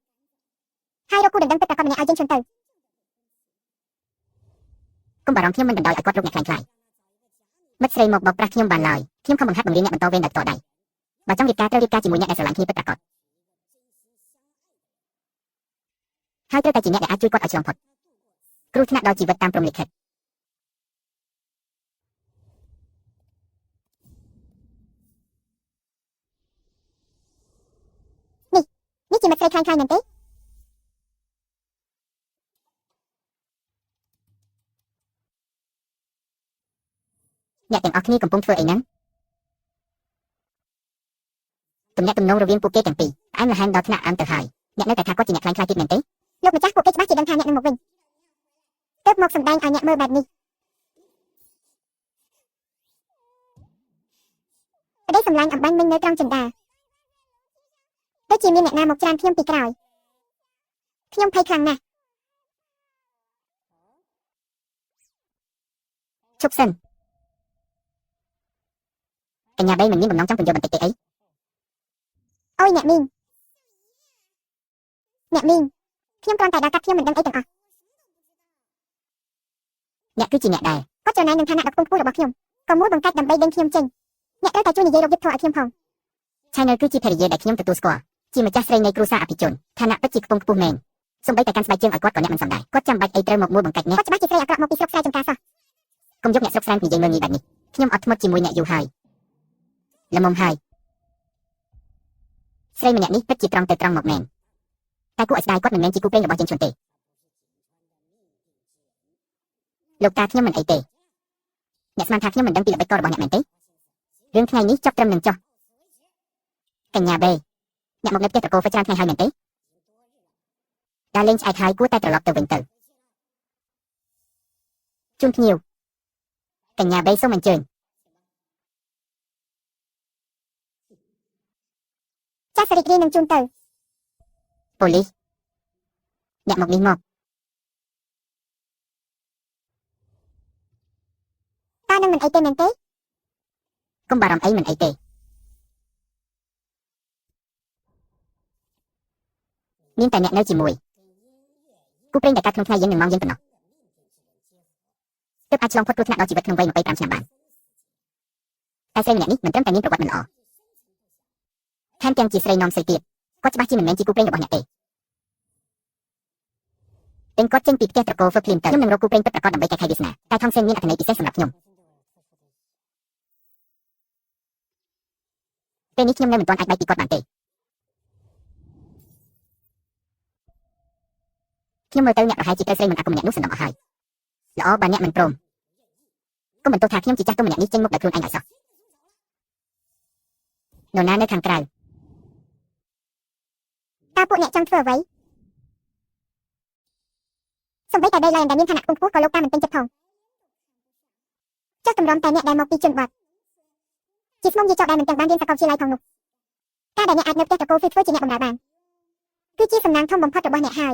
Speaker 1: ហើយរកគូដណ្ដឹងពិតប្រាកដម្នាក់ឲ្យយើងជន់ទៅកុំបារម្ភខ្ញុំមិនបណ្ដោយឲ្យគាត់រកអ្នកខ្លាំងៗមិត្តស្រីមកបោកប្រាស់ខ្ញុំបានឡើយខ្ញុំខំបង្ហាត់បង្រៀនអ្នកបន្តវេនដោយផ្ទាល់ដៃបើចង់រៀបការត្រូវរៀបការជាមួយអ្នកដែលស្រឡាញ់គ្នាពិតប្រាកដហើយត្រូវតែជាអ្នកដែលអាចជួយគាត់ឲ្យឆ្លងផុតគ្រោះថ្នាក់ដល់ជីវិតតាមព្រហ្មលិខិតនេះជាមិត្តស្រីខ្លាំងៗមែនទេអ្នកទាំងអស់គ្នាកំពុងធ្វើអីហ្នឹងទំនាក់ទំនងរវាងពួកគេទាំងពីរផ្អែមល្ហែមដល់ថ្នាក់អឹមទៅហើយអ្នកនៅតែថាគាត់ជាអ្នកខ្លាំងៗទៀតមែនទេលោកម្ចាស់ពួកគេច្បាស់ជាដឹងថាអ្នកនឹងមកវិញទើបមកសម្ដែងឲ្យអ្នកមើលបែបនេះប្តីសម្លាញ់អំបញ្ញមិញនៅត្រង់ចិន្តាដូចជាមានអ្នកណាមកច្រានខ្ញុំពីក្រោយខ្ញុំភ័យខ្លាំងណាស់ឈប់សិនកញ្ញាបីមិនមានបំណងចង់ពន្យល់បន្តិចទេអីអូយអ្នកមីងខ្ញុំគ្រាន់តែដើរកាត់ខ្ញុំមិនដឹងអីទាំងអស់អ្នកគឺជាអ្នកដែរគាត់ច្រណែននឹងឋានៈដ៏ខ្ពង់ខ្ពស់របស់ខ្ញុំក៏មួយបង្កាច់ដើម្បីដេញខ្ញុំចេញអ្នកត្រូវតែជួយនិយាយរកយុទ្ធធម៌ឲ្យខ្ញុំផងឆៃនលគឺជាភរិយាដែលខ្ញុំទទួលស្គាល់ជាម្ចាស់ស្រីនៃគ្រួសារអភិជនឋានៈពិតជាខ្ពង់ខ្ពស់មែនសូម្បីតែកាន់ស្បែកជើងឲ្យគាត់ក៏អ្នកមិនសមដែរគាត់ចាំបាច់អីត្រូវមកមួយបង្កាច់អ្នកគាត់ច្បាស់ជាស្រីអាក្រក់មកពីស្រុកស្រែចំការសោះកុំយកអ្នកស្រុកស្រែនិយាយមើលងាយបែបនេះខ្ញុំអត់ធ្មត់ជាមួយអ្នកយូរហើយល្មមហើយស្រីម្នាក់នេះពិតជាត្រង់ទៅត្រង់មកមែនតែគួរឲ្យស្ដាយគាត់មិនមែនជាគូព្រេងរបស់យើងជន់ទេលោកតាខ្ញុំមិនអីទេអ្នកស្មានថាខ្ញុំមិនដឹងពីល្បិចកលរបស់អ្នកមែនទេរឿងថ្ងៃនេះចប់ត្រឹមនឹងចុះកញ្ញាបេអ្នកមកនៅផ្ទះត្រកូលច្រើនថ្ងៃហើយមែនទេដើរលេងឆ្អែតហើយគួរតែត្រឡប់ទៅវិញទៅជូនភ្ញៀវកញ្ញាបេសូមអញ្ជើញចាស់សរិទ្ធរីនឹងជូនទៅប៉ូលីសអ្នកមកនេះមកតើនឹងមិនអីទេមែនទេកុំបារម្ភអីមិនអីទេមានតែអ្នកនៅជាមួយគូព្រេងដែលកាត់ក្នុងថ្ងៃយើងនឹងមកយើងប៉ុណ្ណោះទើបអាចឆ្លងផុតគ្រោះថ្នាក់ដល់ជីវិតក្នុងវ័យ25ឆ្នាំបានតែស្រីម្នាក់នេះមិនត្រឹមតែមានប្រវត្តិមិនល្អថែមទាំងជាស្រីនាំស្រីទៀតគាត់ច្បាស់ជាមិនមែនជាគូព្រេងរបស់អ្នកទេពេលគាត់ចេញពីផ្ទះត្រកូលធ្វើភ្លាមទៅខ្ញុំនឹងរកគូព្រេងពិតប្រាកដដើម្បីកែខៃវាសនាតែថងសេនមានអត្ថន័យពិសេសសម្រាប់ខ្ញុំពេលនេះខ្ញុំនៅមិនទាន់អាចបែកពីគាត់បានទេខ្ញុំមើលទៅអ្នកប្រហែលជាត្រូវស្រីមិនអាគមម្នាក់នោះសណ្ដំអស់ហើយល្អបើអ្នកមិនព្រមកុំបន្ទោសថាខ្ញុំជាចាស់ទុំម្នាក់នេះចេញមុខដោយខ្លួនឯងឲ្យសោះនរណានៅខាងក្រៅតើពួកអ្នកចង់ធ្វើអ្វីសំបីតែដីឡែនដែលមានឋានៈខ្ពង់ខ្ពស់ក៏លោកតាមិនពេញចិត្តផងចុះតម្រាំតែអ្នកដែលមកពីជនបទជាស្មុំយាយចោលដែលមិនទាំងបានរៀនសាកលវិទ្យាល័យផងនោះការដែលអ្នកអាចនៅផ្ទះត្រកូលធ្វើជាអ្នកបម្រើបានគឺជាសំណាងធំបំផុតរបស់អ្នកហើយ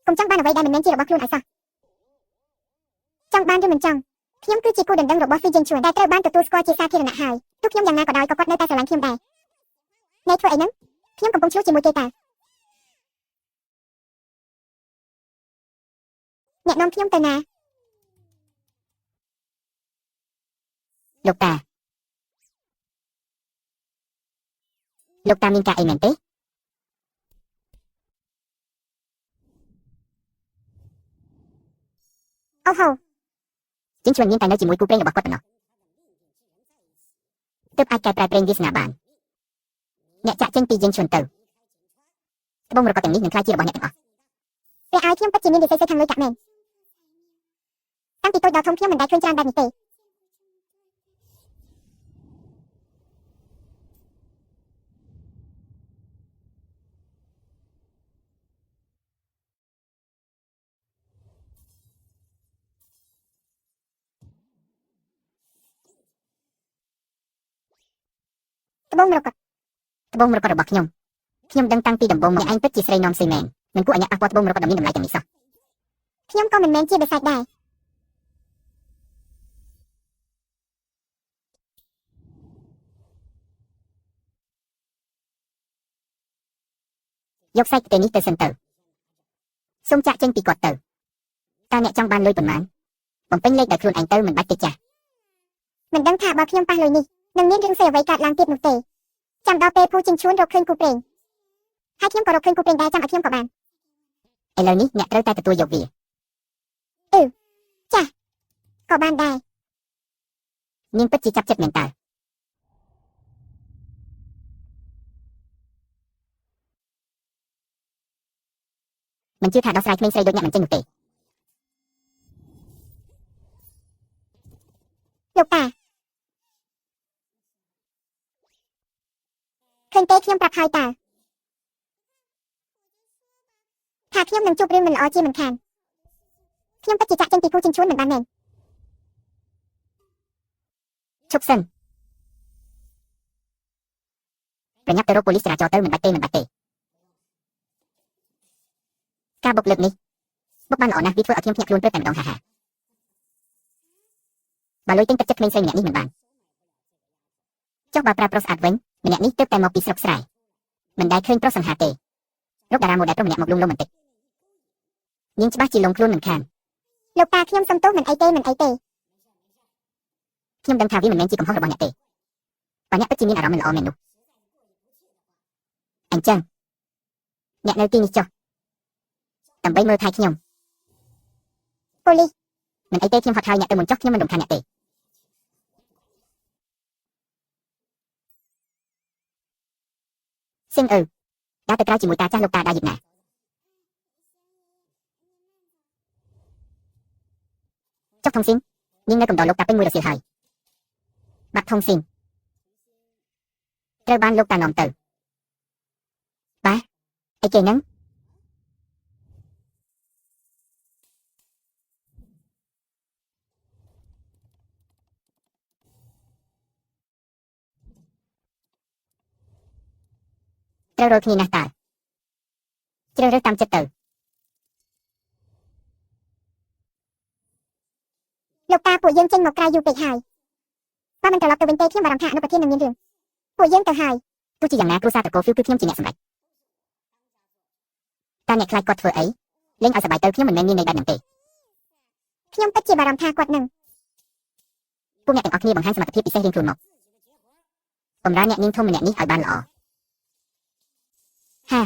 Speaker 1: កុំចង់បានអ្វីដែលមិនមែនជារបស់ខ្លួនឲ្យសោះចង់បានឬមិនចង់ខ្ញុំគឺជាគូដណ្ដឹងរបស់ហ្វីយើងឈួនដែលត្រូវបានទទួលស្គាល់ជាសាធារណៈហើយទោះខ្ញុំយ៉ាងណាក៏ដោយក៏គាត់នៅតែស្រឡាញ់ខ្ញុំដែរអ្នកធ្វើអីហ្នឹងខ្ញុំកំពុងឆ្លោះជាមួយគេតាអ្នកនាំខ្ញុំទៅណាលោកតាមានការអីមែនទេអូហូជាងជួនមានតែនៅជាមួយគូព្រេងរបស់គាត់ប៉ុណ្ណោះទើបអាចកែប្រែប្រេងវាសនាបានអ្នកចាក់ចេញពីយើងជួនទៅត្បូងមរកតទាំងនេះនឹងក្លាយជារបស់អ្នកទាំងអស់ពេលឲ្យខ្ញុំពិតជាមានវិស័យសេដ្ឋខាងលុយកាក់មែនតាំងពីតូចដល់ធំខ្ញុំមិនដែលឃើញច្រើនបែបនេះទេត្បូងមរកតរបស់ខ្ញុំដឹងតាំងពីដំបូងមកឯងពិតជាស្រីនាំស្រីមែនមិនគួរឲ្យអ្នកប៉ះពាល់ត្បូងមរកតដ៏មានតម្លៃទាំងនេះសោះខ្ញុំក៏មិនមែនជាបិសាចដែរ យកសាច់ទេនេះទៅសិនទៅសូមចាក់ចេញពីគាត់ទៅតើអ្នកចង់បានលុយប៉ុន្មានបំពេញលេខដោយខ្លួនឯងទៅមិនបាច់ទេចាស់មិនដឹងថាបើខ្ញុំប៉ះលុយនេះនឹងមានរឿងស្អីអ្វីកើតឡើងទៀតនោះទេចាំដល់ពេលពូជិញឈួនរកឃើញគូព្រេងហើយខ្ញុំក៏រកឃើញគូព្រេងដែរចាំឲ្យខ្ញុំក៏បានឥឡូវនេះអ្នកត្រូវតែទទួលយកវាចាស់ក៏បានដែរនាងពិតជាចាប់ចិត្តមែនតើមិនជឿថាដោះស្រាយក្មេងស្រីដូចអ្នកមិនចេញនោះទេលោកតាឃើញទេខ្ញុំប្រាប់ហើយតើថាខ្ញុំនឹងជួបរឿងមិនល្អជាមិនខានខ្ញុំពិតជាចាក់ចេញពីពូជិញឈួនមិនបានមែនឈប់សិនប្រញាប់ទៅរកប៉ូលីសចរាចរណ៍ទៅមិនបាច់ទេការបុកលើកនេះបុកបានល្អណាស់វាធ្វើឲ្យខ្ញុំភ្ញាក់ខ្លួនព្រឹកតែម្ដងហាបើលុយទិញទឹកចិត្តក្មេងស្រីម្នាក់នេះមិនបានចុះបើប្រើប្រុសស្អាតវិញម្នាក់នេះទើបតែមកពីស្រុកស្រែមិនដែលឃើញប្រុសសង្ហាទេរកតារាម៉ូដែលប្រុសម្នាក់មកលួងលោមបន្តិចនាងច្បាស់ជាលងខ្លួនមិនខានលោកតាខ្ញុំសុំទោសមិនអីទេខ្ញុំដឹងថាវាមិនមែនជាកំហុសរបស់អ្នកទេបើអ្នកពិតជាមានអារម្មណ៍មិនល្អមែននោះអញ្ចឹងអ្នកនៅទីនេះចុះដើម្បីមើលថែខ្ញុំប៉ូលីសមិនអីទេខ្ញុំហត់ហើយអ្នកទៅមុនចុះខ្ញុំមិនរំខានអ្នកទេសៀងដើរទៅក្រៅជាមួយតាចាស់លោកតាដើរយឺតណាស់ចុះថងស៊ីងនាងនៅកំដរលោកតាពេញមួយរសៀលហើយបាត់ថងស៊ីងត្រូវបានលោកតានាំទៅបាទអីគេហ្នឹងត្រូវរកគ្នាណាស់តើជ្រើសរើសតាមចិត្តទៅលោកតាពួកយើងចេញមកក្រៅយូរពេកហើយបើមិនត្រឡប់ទៅវិញទេខ្ញុំបារម្ភថាអនុប្រធាននឹងមានរឿងពួកយើងទៅហើយទោះជាយ៉ាងណាគ្រួសារតកូហ្វីវគឺខ្ញុំជាអ្នកសម្រេចតើអ្នកខ្លាចគាត់ធ្វើអីលេងឲ្យសប្បាយទៅខ្ញុំមិនមែនមានន័យបែបហ្នឹងទេខ្ញុំពិតជាបារម្ភថាគាត់នឹងពួកអ្នកទាំងអស់គ្នាបង្ហាញសមត្ថភាពពិសេសរៀងខ្លួនមកបំរើអ្នកនាងធំម្នាក់នេះឲ្យបានល្អហា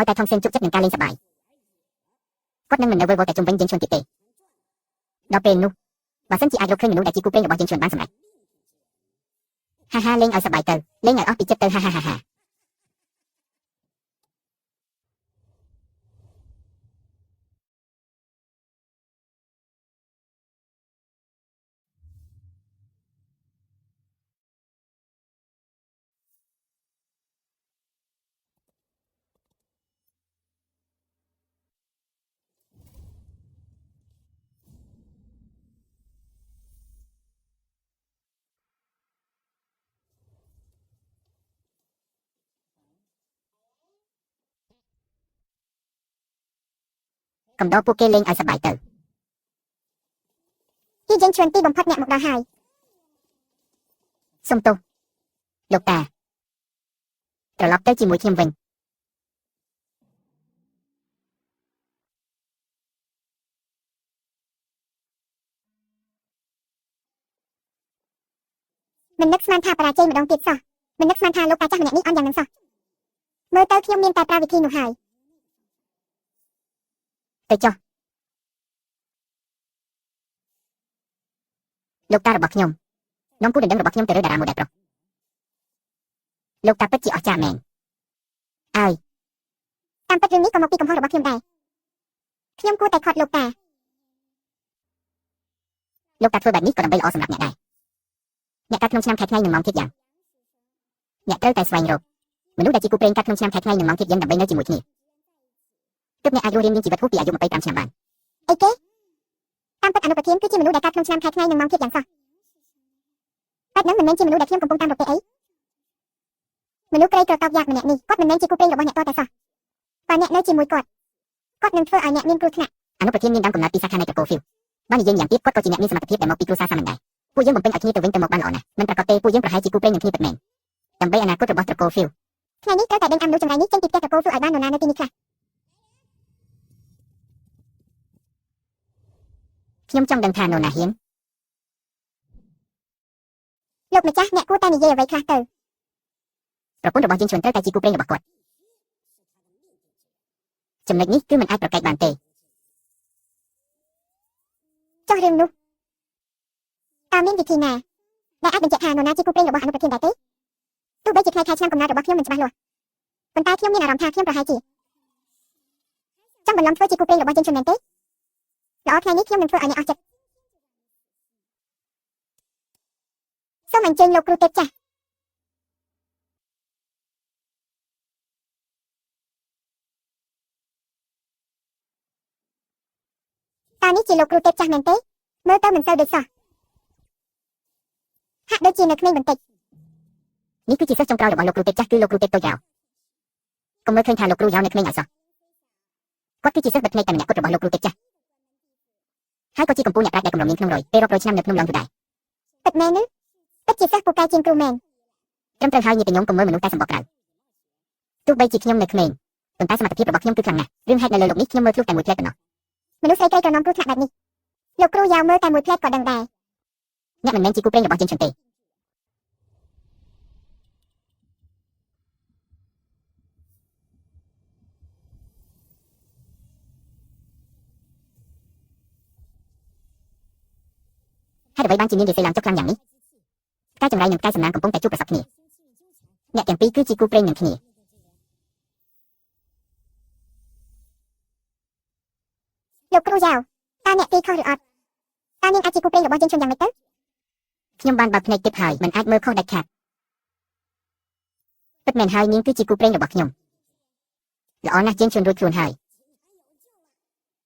Speaker 1: ឲ្យតែថងសៀងជក់ចិត្តនឹងការលេងសប្បាយគាត់នឹងមិននៅវិលវល់តែជុំវិញយើងឈួនទៀតទេដល់ពេលនោះបើសិនជាអាចរកឃើញមនុស្សដែលជាគូព្រេងរបស់យើងឈួនបានសម្រេចលេងឲ្យសប្បាយទៅលេងឲ្យអស់ពីចិត្តទៅហាកំដរពួកគេលេងឲ្យសប្បាយទៅទីយើងឈួនទីបំផុតអ្នកមកដល់ហើយសុំទោសលោកតាត្រឡប់ទៅជាមួយខ្ញុំវិញមិននឹកស្មានថាបរាជ័យម្ដងទៀតសោះមិននឹកស្មានថាលោកតាចាស់ម្នាក់នេះអន់យ៉ាងនឹងសោះមើលទៅខ្ញុំមានតែប្រើវិធីនោះហើយទៅចុះលោកតារបស់ខ្ញុំនាំគូដណ្ដឹងរបស់ខ្ញុំទៅរើតារាម៉ូដែលប្រុសលោកតាពិតជាអស្ចារ្យមែនអើយតាមពិតរឿងនេះក៏មកពីកំហុសរបស់ខ្ញុំដែរខ្ញុំគួរតែខត់លោកតាធ្វើបែបនេះក៏ដើម្បីល្អសម្រាប់អ្នកដែរអ្នកកាត់ក្នុងឆ្នាំខែថ្ងៃនឹងម៉ោងទៀតយ៉ាងអ្នកត្រូវតែស្វែងរកមនុស្សដែលជាគូព្រេងកាត់ក្នុងឆ្នាំខែថ្ងៃនឹងម៉ោងទៀតយ៉ាងដើម្បីនៅជាមួយគ្នាទើបអ្នកអាចរស់រានមានជីវិតហួសពីអាយុ25ឆ្នាំបានអីគេតាមពិតអនុប្រធានគឺជាមនុស្សដែលកាត់ក្នុងឆ្នាំខែថ្ងៃនឹងម៉ោងទៀតយ៉ាងសោះបែបហ្នឹងមិនមែនជាមនុស្សដែលខ្ញុំកំពុងតាមរកទេអីមនុស្សក្រីក្រតោកយ៉ាកម្នាក់នេះគាត់មិនមែនជាគូព្រេងរបស់អ្នកតតែសោះបើអ្នកនៅជាមួយគាត់ គាត់នឹងធ្វើឲ្យអ្នកមានគ្រោះថ្នាក់អនុប្រធានមានដើមកំណត់ពីសាខានៃត្រកូលហ្វីវបាននិយាយយ៉ាងទៀតគាត់ក៏ជាអ្នកមានសមត្ថភាពដែលមកពីគ្រួសារសាមញ្ញដែរពួកយើងបំពេញឲ្យគ្នាទៅវិញទៅមកបានល្អណាស់មិនប្រកាសទេពួកយើងប្រហែលជាគូព្រេងនឹងគ្នាពិតមែនដើម្បីអនាគតរបស់ត្រកូលហ្វីវថ្ងៃនេះត្រូវតែដេញអាំនូចង្រៃនេះចេញពីផ្ទះត្រកូលហ្វីវឲ្យបាននរណានៅទីនេះខ្លះខ្ញុំចង់ដឹងថានរណាហ៊ានលោកម្ចាស់អ្នកគួរតែនិយាយអ្វីខ្លះទៅប្រពន្ធរបស់យើងជ្រុនត្រូវតែជាគូព្រេងរបស់គាត់ចំណុចនេះគឺមិនអាចប្រកែកបានទេចុះរឿងនោះតើមានវិធីណាដែលអាចបញ្ជាក់ថានរណាជាគូព្រេងរបស់អនុប្រធានដែរទេទោះបីជាថ្ងៃខែឆ្នាំកំណើតរបស់ខ្ញុំមិនច្បាស់លាស់ប៉ុន្តែខ្ញុំមានអារម្មណ៍ថាខ្ញុំប្រហែលជាចង់បន្លំធ្វើជាគូព្រេងរបស់យើងជំនាន់ទេល្អថ្ងៃនេះខ្ញុំនឹងធ្វើឲ្យអ្នកអស់ចិត្តសូមអញ្ជើញលោកគ្រូទេពចាស់តើនេះជាលោកគ្រូទេពចាស់មែនទេមើលទៅមិនសូវដូចសោះហាក់ដូចជានៅក្មេងបន្តិចនេះគឺជាសិស្សចុងក្រោយរបស់លោកគ្រូទេពចាស់គឺលោកគ្រូទេពតូយ៉ាវកុំមើលឃើញថាលោកគ្រូយ៉ាវនៅក្មេងឲ្យសោះគាត់គឺជាសិស្សបិទភ្នែកតែម្នាក់គត់របស់លោកគ្រូទេពចាស់ហើយក៏ជាកម្ពុជាអ្នកប្រាជ្ញដែលកម្រមានក្នុងរយពេលរាប់រយឆ្នាំនៅភ្នំឡុងទូដែរពិតមែនទេពិតជាសិស្សពូកែជាងគ្រូមែនត្រឹមត្រូវហើយញាតិញោមកុំមើលមនុស្សតែសម្បកក្រៅទោះបីជាខ្ញុំនៅក្មេងប៉ុន្តែសមត្ថភាពរបស់ខ្ញុំគឺខ្លាំងណាស់រឿងហេតុនៅលើលោកនេះខ្ញុំមើលធ្លុះតែមួយផ្លែតប៉ុណ្ណោះមនុស្សស្រីក្រីក្រណំគ្រោះថ្នាក់បែបនេះលោកគ្រូយ៉ាវមើលតែមួយផ្លែតក៏ដឹងដែរអ្នកមិនមែនជាគូព្រេងរបស់យើងទេហេតុអ្វីបានជាមានរាសីឡើងចុះខ្លាំងយ៉ាងនេះផ្កាយចម្រៃនិងផ្កាយសំណាងកំពុងតែជួបប្រសពគ្នាអ្នកទាំងពីរគឺជាគូព្រេងនឹងគ្នាលោកគ្រូយ៉ាវតើអ្នកទីខុសឬអត់តើនាងអាចជាគូព្រេងរបស់យើងជន់យ៉ាងម៉េចទៅខ្ញុំបានបើកភ្នែកទៀតហើយមិនអាចមើលខុសដាច់ខាតពិតមែនហើយនាងគឺជាគូព្រេងរបស់ខ្ញុំល្អណាស់ជាងជន់រួចខ្លួនហើយ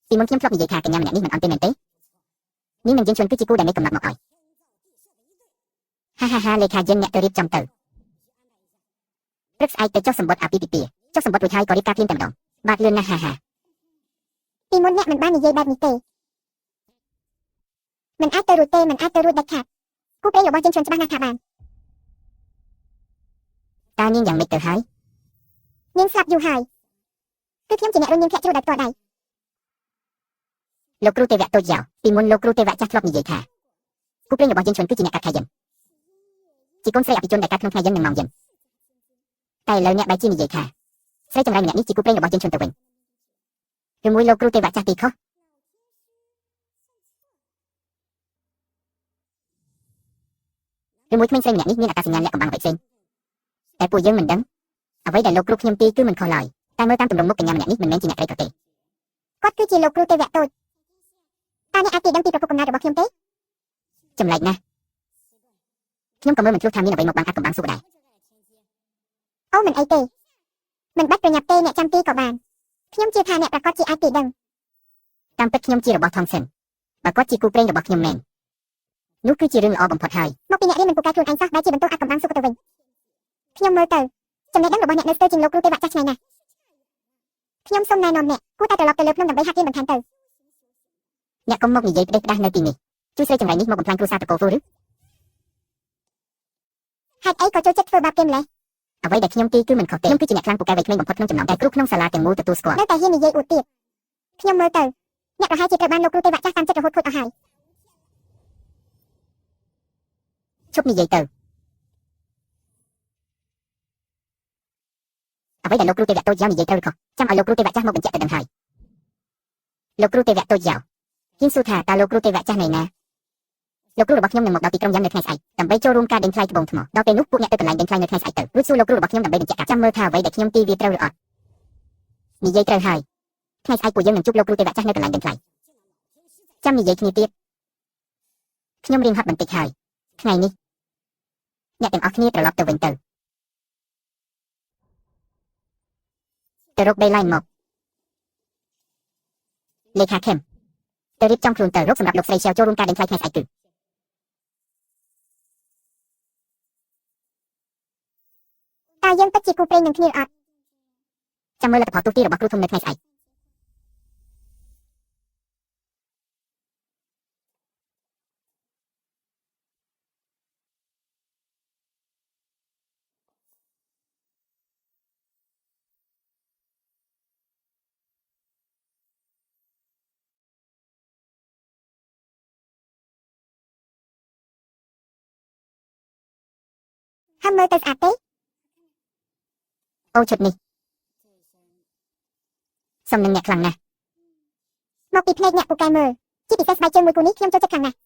Speaker 1: ពីមុនខ្ញុំធ្លាប់និយាយថាកញ្ញាម្នាក់នេះមិនអន់ទេមែនទេនាងនឹងយើងជន់គឺជាគូដែលមេកំណត់មកឲ្យហាលេខាយើងអ្នកទៅរៀបចំទៅព្រឹកស្អែកទៅចុះសម្បត្តិអាពាហ៍ពិពាហ៍ចុះសម្បត្តិរួចហើយក៏រៀបការភ្លាមតែម្ដងបាទលឿនណាស់ពីមុនអ្នកមិនបាននិយាយបែបនេះទេមិនអាចទៅរួចទេមិនអាចទៅរួចដាច់ខាតគូព្រេងរបស់យើងជន់ច្បាស់ណាស់ថាបានតើនាងយ៉ាងម៉េចទៅហើយនាងស្លាប់យូរហើយគឺខ្ញុំជាអ្នករុញនាងធ្លាក់ជ្រុះដោយផ្ទាល់ដៃលោកគ្រូទេវៈតូចយ៉ាវពីមុនលោកគ្រូទេវៈចាស់ធ្លាប់និយាយថាគូព្រេងរបស់យើងជន់គឺជាអ្នកកាត់ខែយិនជាកូនស្រីអភិជនដែលកើតក្នុងថ្ងៃយិននឹងម៉ោងយិនតែឥឡូវអ្នកបែរជានិយាយថាស្រីចម្រៃម្នាក់នេះជាគូព្រេងរបស់យើងជន់ទៅវិញឬមួយលោកគ្រូទេវៈចាស់ទីខុសឬមួយក្មេងស្រីម្នាក់នេះមានអត្តសញ្ញាណលាក់កំបាំងអ្វីផ្សេងតែពួកយើងមិនដឹងអ្វីដែលលោកគ្រូខ្ញុំទីគឺមិនខុសឡើយតែមើលតាមទម្រង់មុខកញ្ញាម្នាក់នេះមិនមែនជាអ្នកក្រីក្រទេគាត់គឺជាលោកគ្រូទេវៈតូចតើអ្នកអាចទីដឹងពីប្រភពកំណើតរបស់ខ្ញុំទេចម្លែកណាស់ខ្ញុំក៏មើលមិនធ្លុះថាមានអ្វីមកបាំងអាចកំបាំងសួរដែរអូមិនអីទេមិនបាច់ប្រញាប់ទេអ្នកចាំទីក៏បានខ្ញុំជឿថាអ្នកប្រកាសជាអាចទីដឹងតាមពិតខ្ញុំជារបស់ Thompson បើគាត់ជាគូព្រេងរបស់ខ្ញុំមែននោះគឺជារឿងល្អបំផុតហើយមកពីអ្នករៀនមិនពូកែខ្លួនឯងសោះបែរជាបន្ទោសអាចកំបាំងសួរទៅវិញខ្ញុំមើលទៅចំណេះដឹងរបស់អ្នកនៅស្ទើរជាងលោកគ្រូទេវៈចាស់ឆ្នៃណាស់ខ្ញុំសូមណែនាំអ្នកគួរតែត្រឡប់ទៅលើភ្នំដើម្បីហាត់រៀនបន្ថែមទៅអ្នកកុំមកនិយាយផ្ដេសផ្ដាស់នៅទីនេះជួយស្រីចម្រៃនេះមកបំផ្លាញគ្រួសារត្រកូលហ្វូឬហេតុអីក៏ចូលចិត្តធ្វើបាបគេម្ល៉េះអ្វីដែលខ្ញុំទីគឺមិនខុសទេខ្ញុំគឺជាអ្នកខ្លាំងពូកែវ័យក្មេងបំផុតក្នុងចំណោមតែគ្រូក្នុងសាលាទាំងមូលទទួលស្គាល់នៅតែហ៊ាននិយាយអួតទៀតខ្ញុំមើលទៅអ្នកប្រហែលជាត្រូវបានលោកគ្រូទេវៈចាស់តាមចិត្តរហូតខូចអស់ហើយជប់និយាយទៅអ្វីដែលលោកគ្រូទេវៈតូចយ៉ាវនិយាយត្រូវឬខុសចាំឲ្យលោកគ្រូទេវៈចាស់មកបញ្ជាក់ទៅដឹងហើយលោកគ្រូទេវៈតូចយ៉ាវហ៊ានសួរថាតើលោកគ្រូទេវៈចាស់ណៃណាលោកគ្រូរបស់ខ្ញុំនឹងមកដល់ទីក្រុងយ៉ាំនៅថ្ងៃស្អែកដើម្បីចូលរួមការដេញថ្លៃត្បូងថ្មដល់ពេលនោះពួកអ្នកទៅកន្លែងដេញថ្លៃនៅថ្ងៃស្អែកទៅរួចសួរលោកគ្រូរបស់ខ្ញុំដើម្បីបញ្ជាក់ចាំមើលថាអ្វីដែលខ្ញុំទីវាត្រូវឬអត់និយាយត្រូវហើយថ្ងៃស្អែកពួកយើងនឹងជួបលោកគ្រូទេវៈចាស់នៅកន្លែងដេញថ្លៃចាំនិយាយគ្នាទៀតខ្ញុំរៀងហត់បន្តិចហើយថ្ងៃនេះអ្នកទាំងអស់គ្នាត្រឡប់ទៅវិញទៅរក Bayline មកលេខាខេមទៅរៀបចំខ្លួនទៅរកសម្រាប់លោកស្រី Shell ចូលរួមការដេញថ្លៃថ្ងៃស្អែកគឺតើយើងពិតជាគូព្រេងនឹងគ្នាអត់ចាំមើលលទ្ធផលទូទាយរបស់គ្រូធំនៅថ្ងៃស្អែក ហាំមើលទៅស្អាតទេអូឈុតនេះសំនឹងអ្នកខ្លាំងណាស់មកពីភ្នែកអ្នកពូកែមើលជាពិសេសស្បែកជើងមួយគូនេះខ្ញុំចូលចិត្តខ្លាំងណាស់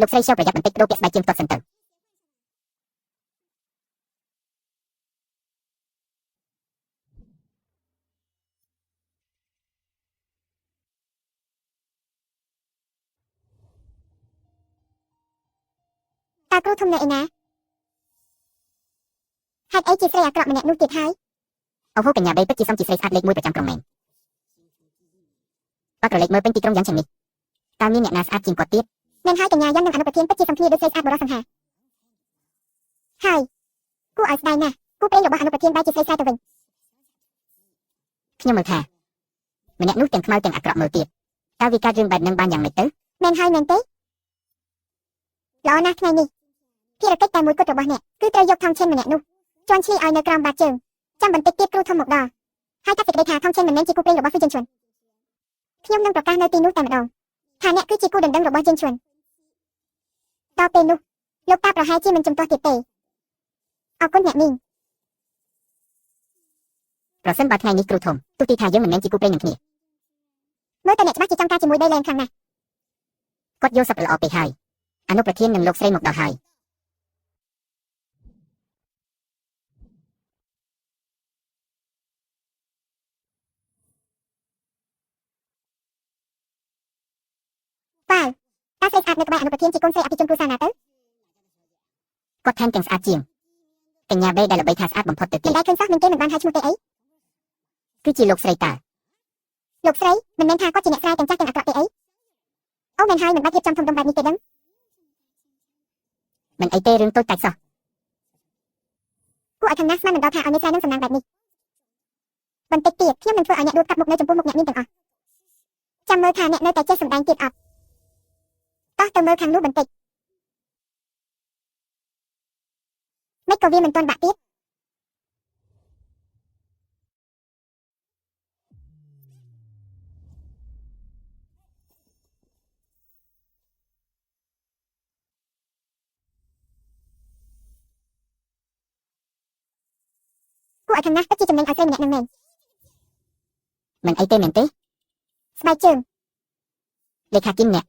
Speaker 1: លោកស្រីចូលប្រយ័ត្នបន្តិចដូរពាក្យស្បែកជើងផ្ទាត់សិនទៅតើគ្រូធំនៅឯណាហេតុអីជាស្រីអាក្រក់ម្នាក់នោះទៀតហើយអូហូកញ្ញាបេពិតជាសំជាស្រីស្អាតលេខ1ប្រចាំក្រុងមែនបើក្រឡេកមើលពេញទីក្រុងយ៉ាងចឹងនេះតើមានអ្នកណាស្អាតជាងគាត់ទៀតមែនហើយកញ្ញាយ៉ាងនិងអនុប្រធានពិតជាសំគ្នាដូចស្រីស្អាតបរិសសង្ហាហើយគួរឲ្យស្ដាយណាស់គូព្រេងរបស់អនុប្រធានបែរជាស្រីស្អាតទៅវិញខ្ញុំមើលថាម្នាក់នោះទាំងខ្មៅទាំងអាក្រក់មើលទៀតតើវាកើតរឿងបែបហ្នឹងបានយ៉ាងម៉េចទៅមែនហើយមែនទេល្អណាស់ថ្ងៃនេះភារកិច្ចតែមួយគត់របស់អ្នកគឺត្រូវយកថងឈិនម្នាក់នោះជន់ឈ្លីឲ្យនៅក្រោមបាតជើងចាំបន្តិចទៀតគ្រូធំមកដល់ហើយកាត់សេចក្តីថាថងឈិនមិនមែនជាគូព្រេងរបស់ហ្វីជិនឈុនខ្ញុំនឹងប្រកាសនៅទីនោះតែម្ដងថាអ្នកគឺជាគូដណ្ដឹងរបស់ជិនឈុនដល់ពេលនោះលោកតាប្រហែលជាមិនចំទាស់ទៀតទេអរគុណអ្នកមីងប្រសិនបើថ្ងៃនេះគ្រូធំទោះទីថាយើងមិនមែនជាគូព្រេងនឹងគ្នាមើលតែអ្នកច្បាស់ជាចង់ការជាមួយដីឡែនខ្លាំងណាស់គាត់យល់សប្តិល្អពេកហើយអនុប្រធាននិងលោកស្រីមកដល់ហើយប៉ាវតាស្រីស្អាតនៅក្បែរអនុប្រធានជាកូនស្រីអភិជនគ្រួសារណាទៅគាត់ថែមទាំងស្អាតជាងកញ្ញាបេដែលល្បីថាស្អាតបំផុតទៅទៀតតែឃើញសោះនឹងគេមិនបានហៅឈ្មោះទេអីគឺជាលោកស្រីតាលោកស្រីមិនមែនថាគាត់ជាអ្នកស្រាយទាំងចាស់ទាំងអាក្រក់ទេអីអូមែនហើយមិនបាច់រៀបចំធំដុំបែបនេះទេដឹងមិនអីទេរឿងតូចតាចសោះគួរឲ្យខាងណាស្មានមិនដល់ថាឲ្យអ្នកស្រាយនឹងសំណាងបែបនេះបន្តិចទៀតខ្ញុំនឹងធ្វើឲ្យអ្នកដួលកាត់មុខនៅចំពោះមុខអ្នកនាងទាំងអស់ចាំមើលថាអ្នកនៅតែចេះសម្ដែងទៀតអត់តោះទៅមើលខាងនោះបន្តិចមិនក៏វាមិនទាន់បាក់ទៀតគួរឲ្យខាងណាពិតជាចំណេញឲ្យស្រីម្នាក់នឹងមែនមិនអីទេមែនទេស្បែកជើងលេខាគីនអ្នក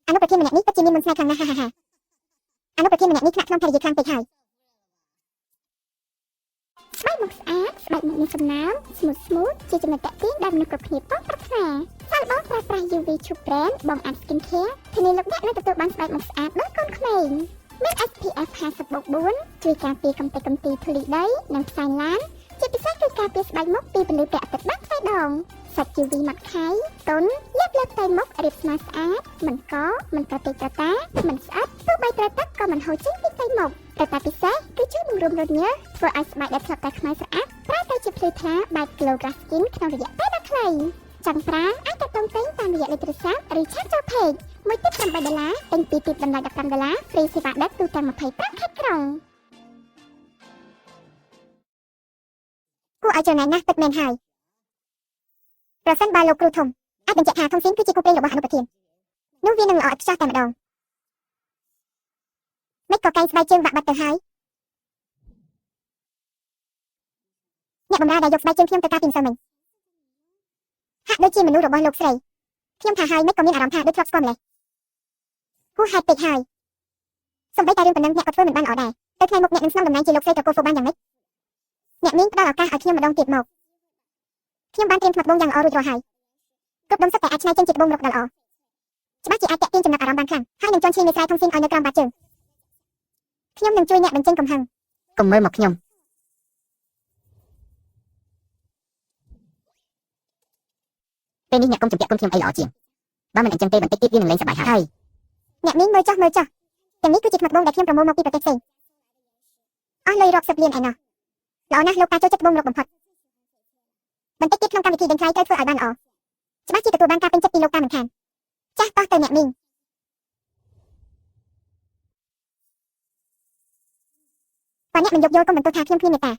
Speaker 1: អនុប្រធានម្នាក់នេះពិតជាមានមន្តស្នេហ៍ខ្លាំងណាស់ហាអនុប្រធានម្នាក់នេះខ្នាក់ក្នុងភរិយាខ្លាំងពេកហើយស្បែកមុខស្អាតស្បែកមុខមានសំណើមស្មូតជាចំណុចតាក់ទាញដែលមនុស្សគ្រប់គ្នាต้องប្រាថ្នាសាលបងប្រើប្រាស់ UV True Brand បងអាន Skin Care ធានាលោកអ្នកនឹងទទួលបានស្បែកមុខស្អាតដូចកូនក្មេងមាន SPF 50+4 ជួយការពារកម្ទេចកំទីធូលីដីនិងផ្សែងឡានជាពិសេសគឺការពារស្បែកមុខពីពន្លឺព្រះអាទិត្យបាន2ដងសាច់ UV ម៉ាត់ខៃទន់លាបលើផ្ទៃមុខរាបស្មើស្អាតមិនកកមិនប្រតិចប្រតាមិនស្អិតទោះបីត្រូវទឹកក៏មិនហូរចេញពីផ្ទៃមុខតែពិសេសគឺជួយបង្រួមរញើសធ្វើឲ្យស្បែកដែលធ្លាប់តែខ្មៅស្អាតប្រែទៅជាភ្លឺថ្លាបែប Glow Glass Skin ក្នុងរយៈពេលដ៏ខ្លីចង់ប្រើអាចទៅតុងទិញតាមរយៈលេខទូរស័ព្ទឬឆាតចូល Page មួយទី$8ទិញពីទីតម្លៃ$15 free សេវាដឹកទូទាំង25ខេត្តក្រុងគួរឲ្យចំណាយណាស់ពិតមែនហើយប្រសិនបើលោកគ្រូធំអាចបញ្ជាក់ថាធំស៊ីនគឺជាគូព្រេងរបស់អនុប្រធាននោះវានឹងល្អឥតខ្ចោះតែម្ដងមិនក៏កែងស្បែកជើងបាក់បាត់ទៅហើយអ្នកបម្រើដែលយកស្បែកជើងខ្ញុំទៅការពីម្សិលមិញហាក់ដូចជាមនុស្សរបស់លោកស្រីខ្ញុំថាហើយមិនក៏មានអារម្មណ៍ថាដូចធ្លាប់ស្គាល់ម្លេះហួសហេតុពេកហើយសំបីតែរឿងប៉ុណ្ណឹងអ្នកក៏ធ្វើមិនបានល្អដែរទៅថ្ងៃមុខអ្នកនឹងស្នំតំណែងជាលោកស្រីតកូហ្វូបានយ៉ាងម៉េចអ្នកមីងផ្ដល់ឱកាសឲ្យខ្ញុំម្ដងទៀតមកខ្ញុំបានត្រៀមថ្មត្បូងយ៉ាងល្អរួចរាល់ហើយគ្រប់ដុំសុទ្ធតែអាចឆ្នៃចេញជាត្បូងរកដ៏ល្អច្បាស់ជាអាចតាក់ទាញចំណាប់អារម្មណ៍បានខ្លាំងហើយនឹងជន់ឈ្លីនៃស្រែធំស៊ីនឲ្យនៅក្រោមបាតជើងខ្ញុំនឹងជួយអ្នកបញ្ចេញកំហឹងកុំមើលមកខ្ញុំពេលនេះអ្នកកុំជំពាក់គុណខ្ញុំអីល្អជាងបើមិនអញ្ចឹងទេបន្តិចទៀតវានឹងលេងសប្បាយហើយអ្នកមីងមើលចោះទាំងនេះគឺជាថ្មត្បូងដែលខ្ញុំប្រមូលមកពីប្រទេសផ្សេងអស់លុយរាប់សិបលានឯណោះល្អណាស់លោកតាចូលចិត្តត្បូងរកបំផុតបន្តិចទៀតក្នុងកម្មវិធីដេញថ្លៃត្រូវធ្វើឲ្យបានល្អច្បាស់ជាទទួលបានការពេញចិត្តពីលោកតាមិនខានចាស់តោះទៅអ្នកមីង បើអ្នកមិនយកយល់កុំបន្ទោសថាខ្ញុំគ្មានមេត្តា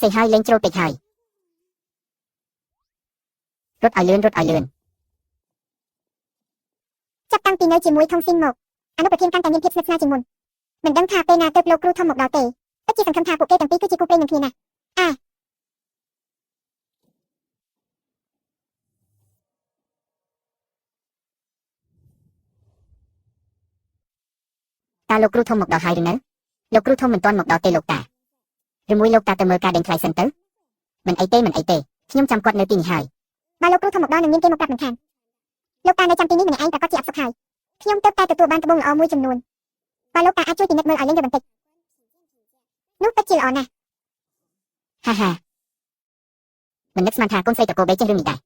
Speaker 1: សេះហើយលេងជ្រុលពេកហើយរត់ឲ្យលឿនចាប់តាំងពីនៅជាមួយថងស៊ីនមកអនុប្រធានកាន់តែមានភាពស្និទ្ធស្នាលជាងមុនមិនដឹងថាពេលណាទើបលោកគ្រូធំមកដល់ទេពិតជាសង្ឃឹមថាពួកគេទាំងពីរគឺជាគូព្រេងនឹងគ្នាណាស់តើលោកគ្រូធំមកដល់ហើយឬនៅលោកគ្រូធំមិនទាន់មកដល់ទេលោកតាឬមួយលោកតាទៅមើលការដេញថ្លៃសិនទៅមិនអីទេខ្ញុំចាំគាត់នៅទីនេះហើយបើលោកគ្រូធំមកដល់នឹងមានគេមកប្រាប់មិនខានលោកតានៅចាំទីនេះម្នាក់ឯងប្រកាសជាអត់សុខហើយខ្ញុំទើបតែទទួលបានត្បូងល្អមួយចំនួនបើលោកតាអាចជួយពិនិត្យមើលឲ្យលេងទៅបន្តិចនោះពិតជាល្អណាស់ហាមិននឹកស្មានថាកូនស្រីតកូបេចេះរឿងនេះដែរ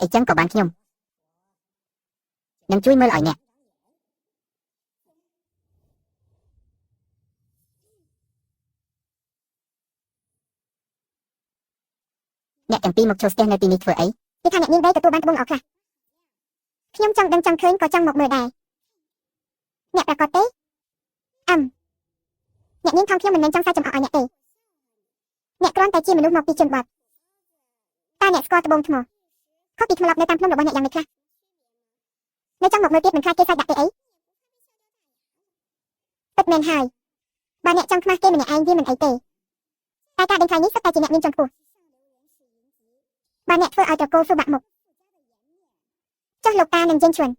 Speaker 1: អីចឹងក៏បានខ្ញុំនឹងជួយមើលឲ្យអ្នកទាំងពីរមកចូលស្ទះនៅទីនេះធ្វើអីគឺថាអ្នកនាងដែរទទួលបានត្បូងល្អខ្លះខ្ញុំចង់ដឹងចង់ឃើញក៏ចង់មកមើលដែរអ្នកប្រកាសទេអ្នកនាងថងខ្ញុំមិនមែនចង់សាច់ចំអកឲ្យអ្នកទេអ្នកគ្រាន់តែជាមនុស្សមកពីជនបទតើអ្នកស្គាល់ត្បូងថ្មខុសពីថ្មឡប់នៅតាមភ្នំរបស់អ្នកយ៉ាងម៉េចខ្លះនៅចង់មកមើលទៀតមិនខ្លាចគេសាច់ដាក់ទេអីពិតមែនហើយបើអ្នកចង់ខ្មាស់គេម្នាក់ឯងវាមិនអីទេតែការដេញថ្លៃនេះសុទ្ធតែជាអ្នកមានជាន់ខ្ពស់បើអ្នកធ្វើឲ្យត្រកូលស៊ូបាក់មុខចុះលោកតានឹងជិញឈួន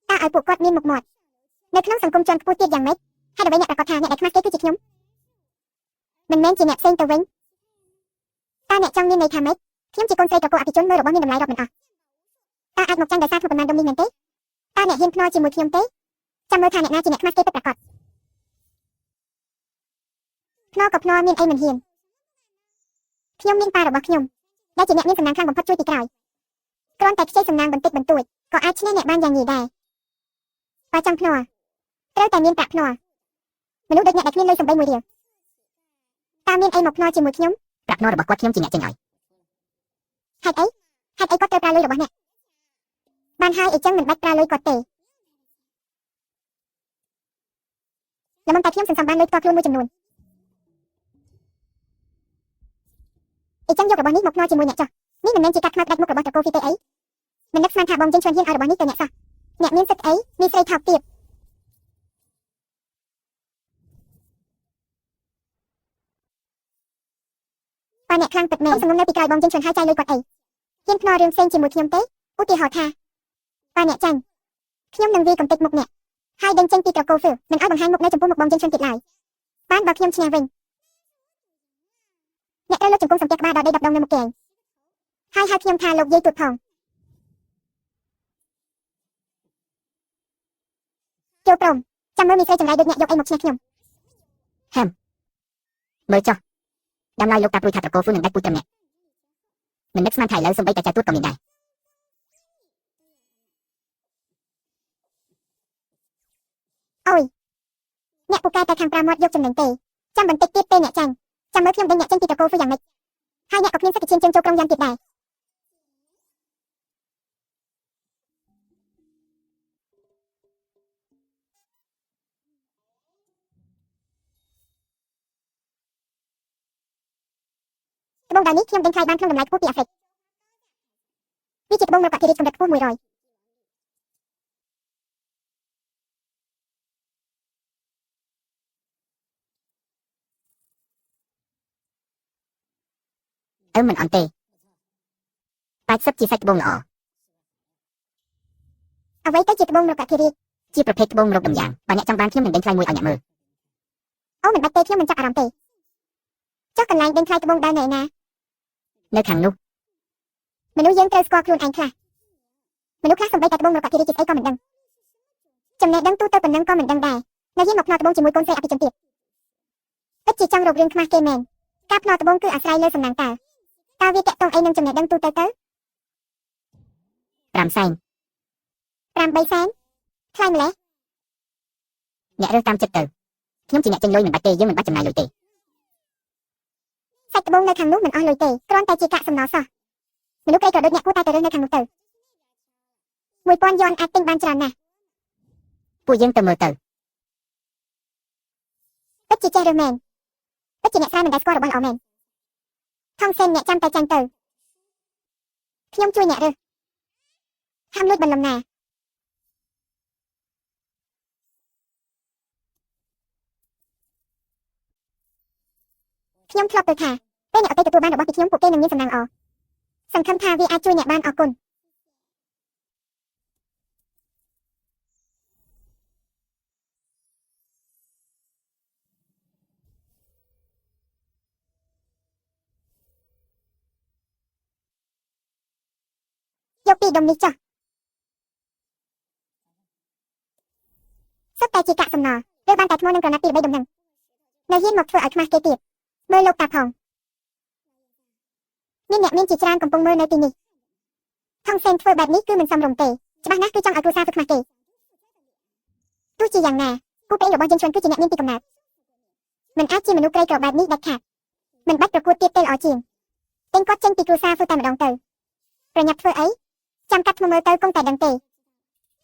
Speaker 1: តើឲ្យពួកគាត់មានមុខមាត់នៅក្នុងសង្គមជាន់ខ្ពស់ទៀតយ៉ាងម៉េចហើយដើម្បីអ្នកប្រកាសថាអ្នកដែលខ្មាស់គេគឺជាខ្ញុំមិនមែនជាអ្នកផ្សេងទៅវិញតើអ្នកចង់មានន័យថាម៉េចខ្ញុំជាកូនស្រីត្រកូលអភិជនមើលរបស់មានតម្លៃរាប់មិនអស់តើអាចមកចាញ់ដោយសារធ្វើប៉ុន្មានដុំនេះមែនទេតើអ្នកហ៊ានភ្នាល់ជាមួយខ្ញុំទេចាំមើលថាអ្នកណាជាអ្នកខ្មាស់គេពិតប្រាកដភ្នាល់ក៏ភ្នាល់មានអីមិនហ៊ានខ្ញុំមានប៉ារបស់ខ្ញុំដែលជាអ្នកមានសំណាងខ្លាំងបំផុតជួយពីក្រោយគ្រាន់តែខ្ចីសំណាងបន្តិចបន្តួចក៏អាចឈ្នះអ្នកបានយ៉ាងងាយដែរបើចង់ភ្នាល់ត្រូវតែមានប្រាក់ភ្នាល់មនុស្សដូចអ្នកដែលគ្មានលុយសំបីមួយរៀលតើមានអីមកភ្នាល់ជាមួយខ្ញុំប្រាក់ភ្នាល់របស់គាត់ខ្ញុំជាអ្នកចេញឲ្យហេតុអីគាត់ត្រូវប្រើលុយរបស់អ្នកបានហើយអីចឹងមិនបាច់ប្រើលុយគាត់ទេល្មមតែខ្ញុំសន្សំបានលុយផ្ទាល់ខ្លួនមួយចំនួនអីចឹងយករបស់នេះមកភ្នាល់ជាមួយអ្នកចោះនេះមិនមែនជាការខ្មៅផ្ដាច់មុខរបស់ត្រកូលហ្វីទេអីមិននឹកស្មានថាបងចេញឈ្មោះហ៊ានឲ្យរបស់នេះទៅអ្នកសោះអ្នកមានសិទ្ធិអីមានស្រីថោកទៀតបើអ្នកខ្លាំងពិតមែនសំងំនៅពីក្រោយបងចេញឈ្មោះហើយចាយលុយគាត់អីហ៊ានភ្នាល់រឿងផ្សេងជាមួយខ្ញុំទេឧទាហរណ៍ថាបើអ្នកចាញ់ខ្ញុំនឹងវាយកំទេចមុខអ្នកហើយដេញចេញពីត្រកូលហ្វឺមិនឲ្យបង្ហាញមុខនៅចំពោះមុខបងចេញឈ្មោះទៀតឡើយបានបើខ្ញុំឈ្នះវិញអ្នកត្រូវលើកជង្គង់សំពះក្បាលដល់ដី10ដងនៅមុខគេហើយខ្ញុំថាលោកយាយទូតផងចូលព្រមចាំមើលមីស្រីចម្លែកដូចអ្នកយកអីមកឈ្នះខ្ញុំមើលចុះតាមឡាយលោកតាព្រួយថាត្រកូលហ្វឺនឹងដាច់ពូជត្រឹមអ្នកមិននឹកស្មានថាឥឡូវសំបីតែចៅទូតក៏មានដែរអូយអ្នកពូកែតែខាងប្រាមាត់យកចំណេញទេចាំបន្តិចទៀតពេលអ្នកចាញ់ចាំមើលខ្ញុំដេញអ្នកចេញពីត្រកូលហ្វឺយ៉ាងម៉េចហើយអ្នកក៏គ្មានសិទ្ធិឈានជើងចូលក្រុងយ៉ាងទៀតដែរត្បូងដៃនេះខ្ញុំដេញថ្លៃបានក្នុងតម្លៃខ្ពស់ពីអាហ្វ្រិកវាជាត្បូងរកធារីកម្រិតខ្ពស់100មិនអន់ទេ80ជាសាច់ត្បូងល្អអ្វីទៅជាត្បូងរកធារីជាប្រភេទត្បូងរកដំយ៉ាងបើអ្នកចង់បានខ្ញុំនឹងដេញថ្លៃមួយឲ្យអ្នកមើលអូមិនបាច់ទេខ្ញុំមិនចាប់អារម្មណ៍ទេចុះកន្លែងដេញថ្លៃត្បូងដែរនៅណានៅខាងនោះមនុស្សយើងត្រូវស្គាល់ខ្លួនឯងខ្លះមនុស្សខ្លះសំបីតែត្បូងរកធារីជាស្អីក៏មិនដឹងចំណេះដឹងទូទៅប៉ុណ្ណឹងក៏មិនដឹងដែរនៅហ៊ានមកផ្នត់ត្បូងជាមួយកូនស្រីអភិជនទៀតពិតជាចង់រករឿងខ្មាស់គេមែន ការផ្ដោតត្បូងគឺអាស្រ័យលើសំណាងតើវាតាក់ទងអីនឹងចំណេះដឹងទូទៅ5សែន8សែនថ្លៃម្ល៉េះអ្នករើសតាមចិត្តទៅខ្ញុំជាអ្នកចេញលុយមិនបាច់ទេយើងមិនបាច់ចំណាយលុយទេសាច់ត្បូងនៅខាងនោះមិនអស់លុយទេគ្រាន់តែជាកាកសំណល់សោះមនុស្សក្រីក្រដូចអ្នកគួរតែរើសនៅខាងនោះទៅ1000 យន់អាចទិញបានច្រើនណាស់ពួកយើងទៅមើលទៅពិតជាចេះរើសមែនពិតជាអ្នកស្រាយមិនដែលស្គាល់របស់ល្អមែនថងសេនអ្នកចាំតែចាញ់ទៅខ្ញុំជួយអ្នករើសហាមលួចបន្លំណាខ្ញុំធ្លាប់ទៅថាពេលអ្នកអតីតទទួលបានរបស់ពីខ្ញុំពួកគេនឹងមានសំណាងល្អសង្ឃឹមថាវាអាចជួយអ្នកបានអរគុណយកពីដុំនេះចុះសុទ្ធតែជាកាកសំណល់ឬបានតែថ្មនឹងក្រណាត់ពី3ដុំហ្នឹងនៅហ៊ានមកធ្វើឲ្យខ្មាស់គេទៀតមើលលោកតាផងមានអ្នកមានជាច្រើនកំពុងមើលនៅទីនេះថងសេនធ្វើបែបនេះគឺមិនសមរម្យទេច្បាស់ណាស់គឺចង់ឲ្យគ្រួសារធ្វើខ្មាស់គេទោះជាយ៉ាងណាគូព្រេងរបស់យើងជន់គឺជាអ្នកមានពីកំណើតមិនអាចជាមនុស្សក្រីក្របែបនេះដាច់ខាតមិនបាច់ប្រកួតទៀតទេល្អជាងទិញគាត់ចេញពីគ្រួសារធ្វើតែម្ដងទៅប្រញាប់ធ្វើអីចាំកាត់ថ្មមើលទៅគង់តែដឹងទេ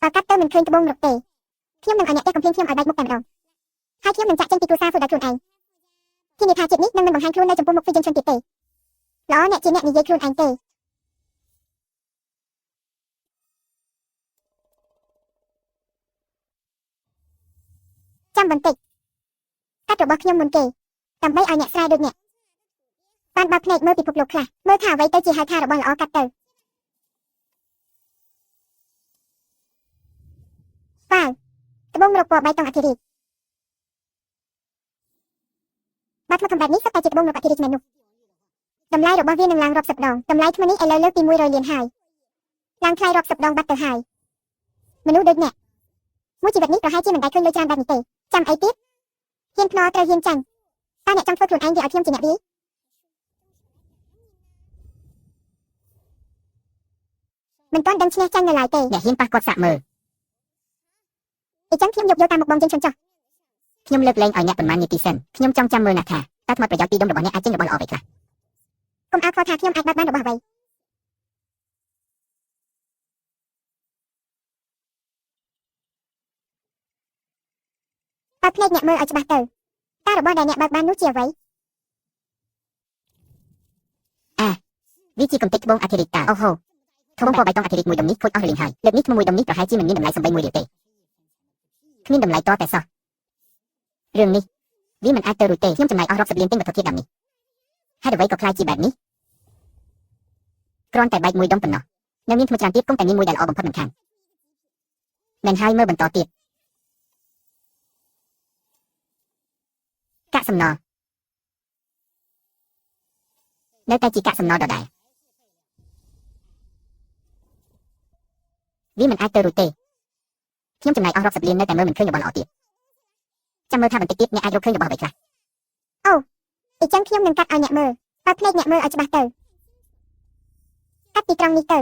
Speaker 1: បើកាត់ទៅមិនឃើញត្បូងរកទេខ្ញុំនឹងឲ្យអ្នកទេកំភ្លេងខ្ញុំឲ្យបែកមុខតែម្ដងហើយខ្ញុំនឹងចាក់ចេញពីគ្រួសារធ្វើដោយខ្លួនឯងធានាថាជាតិនេះនឹងមិនបង្ហាញខ្លួននៅចំពោះមុខវិជនជនទៀតទេល្អអ្នកជាអ្នកនិយាយខ្លួនឯងទេចាំបន្តិចកាត់របស់ខ្ញុំមុនគេដើម្បីឲ្យអ្នកស្រាយដូចអ្នកបានបើកភ្នែកមើលពិភពលោកខ្លះមើលថាអ្វីទៅជាហៅថារបស់ល្អកាត់ទៅវ៉ាវត្បូងរកពណ៌បៃតងអធិរាជបាត់មកកំបែបនេះសុទ្ធតែជាត្បូងរកអធិរាជមែននោះតម្លៃរបស់វានឹងឡើងរាប់សិបដងតម្លៃថ្មនេះឥឡូវលើសពី100លានហើយឡើងថ្លៃរាប់សិបដងបាត់ទៅហើយមនុស្សដូចអ្នកមួយជីវិតនេះប្រហែលជាមិនដែលឃើញលុយច្រើនបែបនេះទេចាំអីទៀតហ៊ានភ្នាល់ត្រូវហ៊ានចាញ់តើអ្នកចង់ធ្វើខ្លួនឯងវាឲ្យខ្ញុំជាអ្នកវាមិនទាន់ដឹងឈ្នះចាញ់នៅឡើយទេអ្នកហ៊ានប៉ះគាត់សាក់មើលអញ្ចឹងខ្ញុំយកតាមមុខបងជិញជន់ចុះខ្ញុំលើកលែងឲ្យអ្នកប៉ុន្មាននាទីសិនខ្ញុំចង់ចាំមើលណាស់ថាតើថ្មប្រយោជន៍ពីដុំរបស់អ្នកអាចចេញរបស់ល្អអ្វីខ្លះកុំអាខ្វល់ថាខ្ញុំអាចបាត់បានរបស់អ្វីបើភ្នែកអ្នកមើលឲ្យច្បាស់ទៅតើរបស់ដែលអ្នកបើកបាននោះជាអ្វីវាជាកំទេចត្បូងអធិរាជតាអូហូត្បូងពណ៌បៃតងអធិរាជមួយដុំនេះខូចអស់រលីងហើយលើកនេះថ្មមួយដុំនេះប្រហែលជាមិនមានតម្លៃសំបីមួយរៀលទេគ្មានតម្លៃតតែសោះរឿងនេះវាមិនអាចទៅរួចទេខ្ញុំចំណាយអស់រាប់សិបលានទិញវត្ថុធាតុដើមនេះហេតុអ្វីក៏ខ្លាចជាបែបនេះគ្រាន់តែបែកមួយដុំប៉ុណ្ណោះនៅមានថ្មច្រើនទៀតគង់តែមានមួយដែលល្អបំផុតមិនខានមិនហើយមើលបន្តទៀតកាកសំណល់នៅតែជាកាកសំណល់ដដែលវាមិនអាចទៅរួចទេខ្ញុំចំណាយអស់រាប់សិបលាននៅតែមើលមិនឃើញរបស់ល្អទៀតចាំមើលថាបន្តិចទៀតអ្នកអាចរកឃើញរបស់អ្វីខ្លះអូអញ្ចឹងខ្ញុំនឹងកាត់ឲ្យអ្នកមើលបើភ្នែកអ្នកមើលឲ្យច្បាស់ទៅកាត់ពីត្រង់នេះទៅ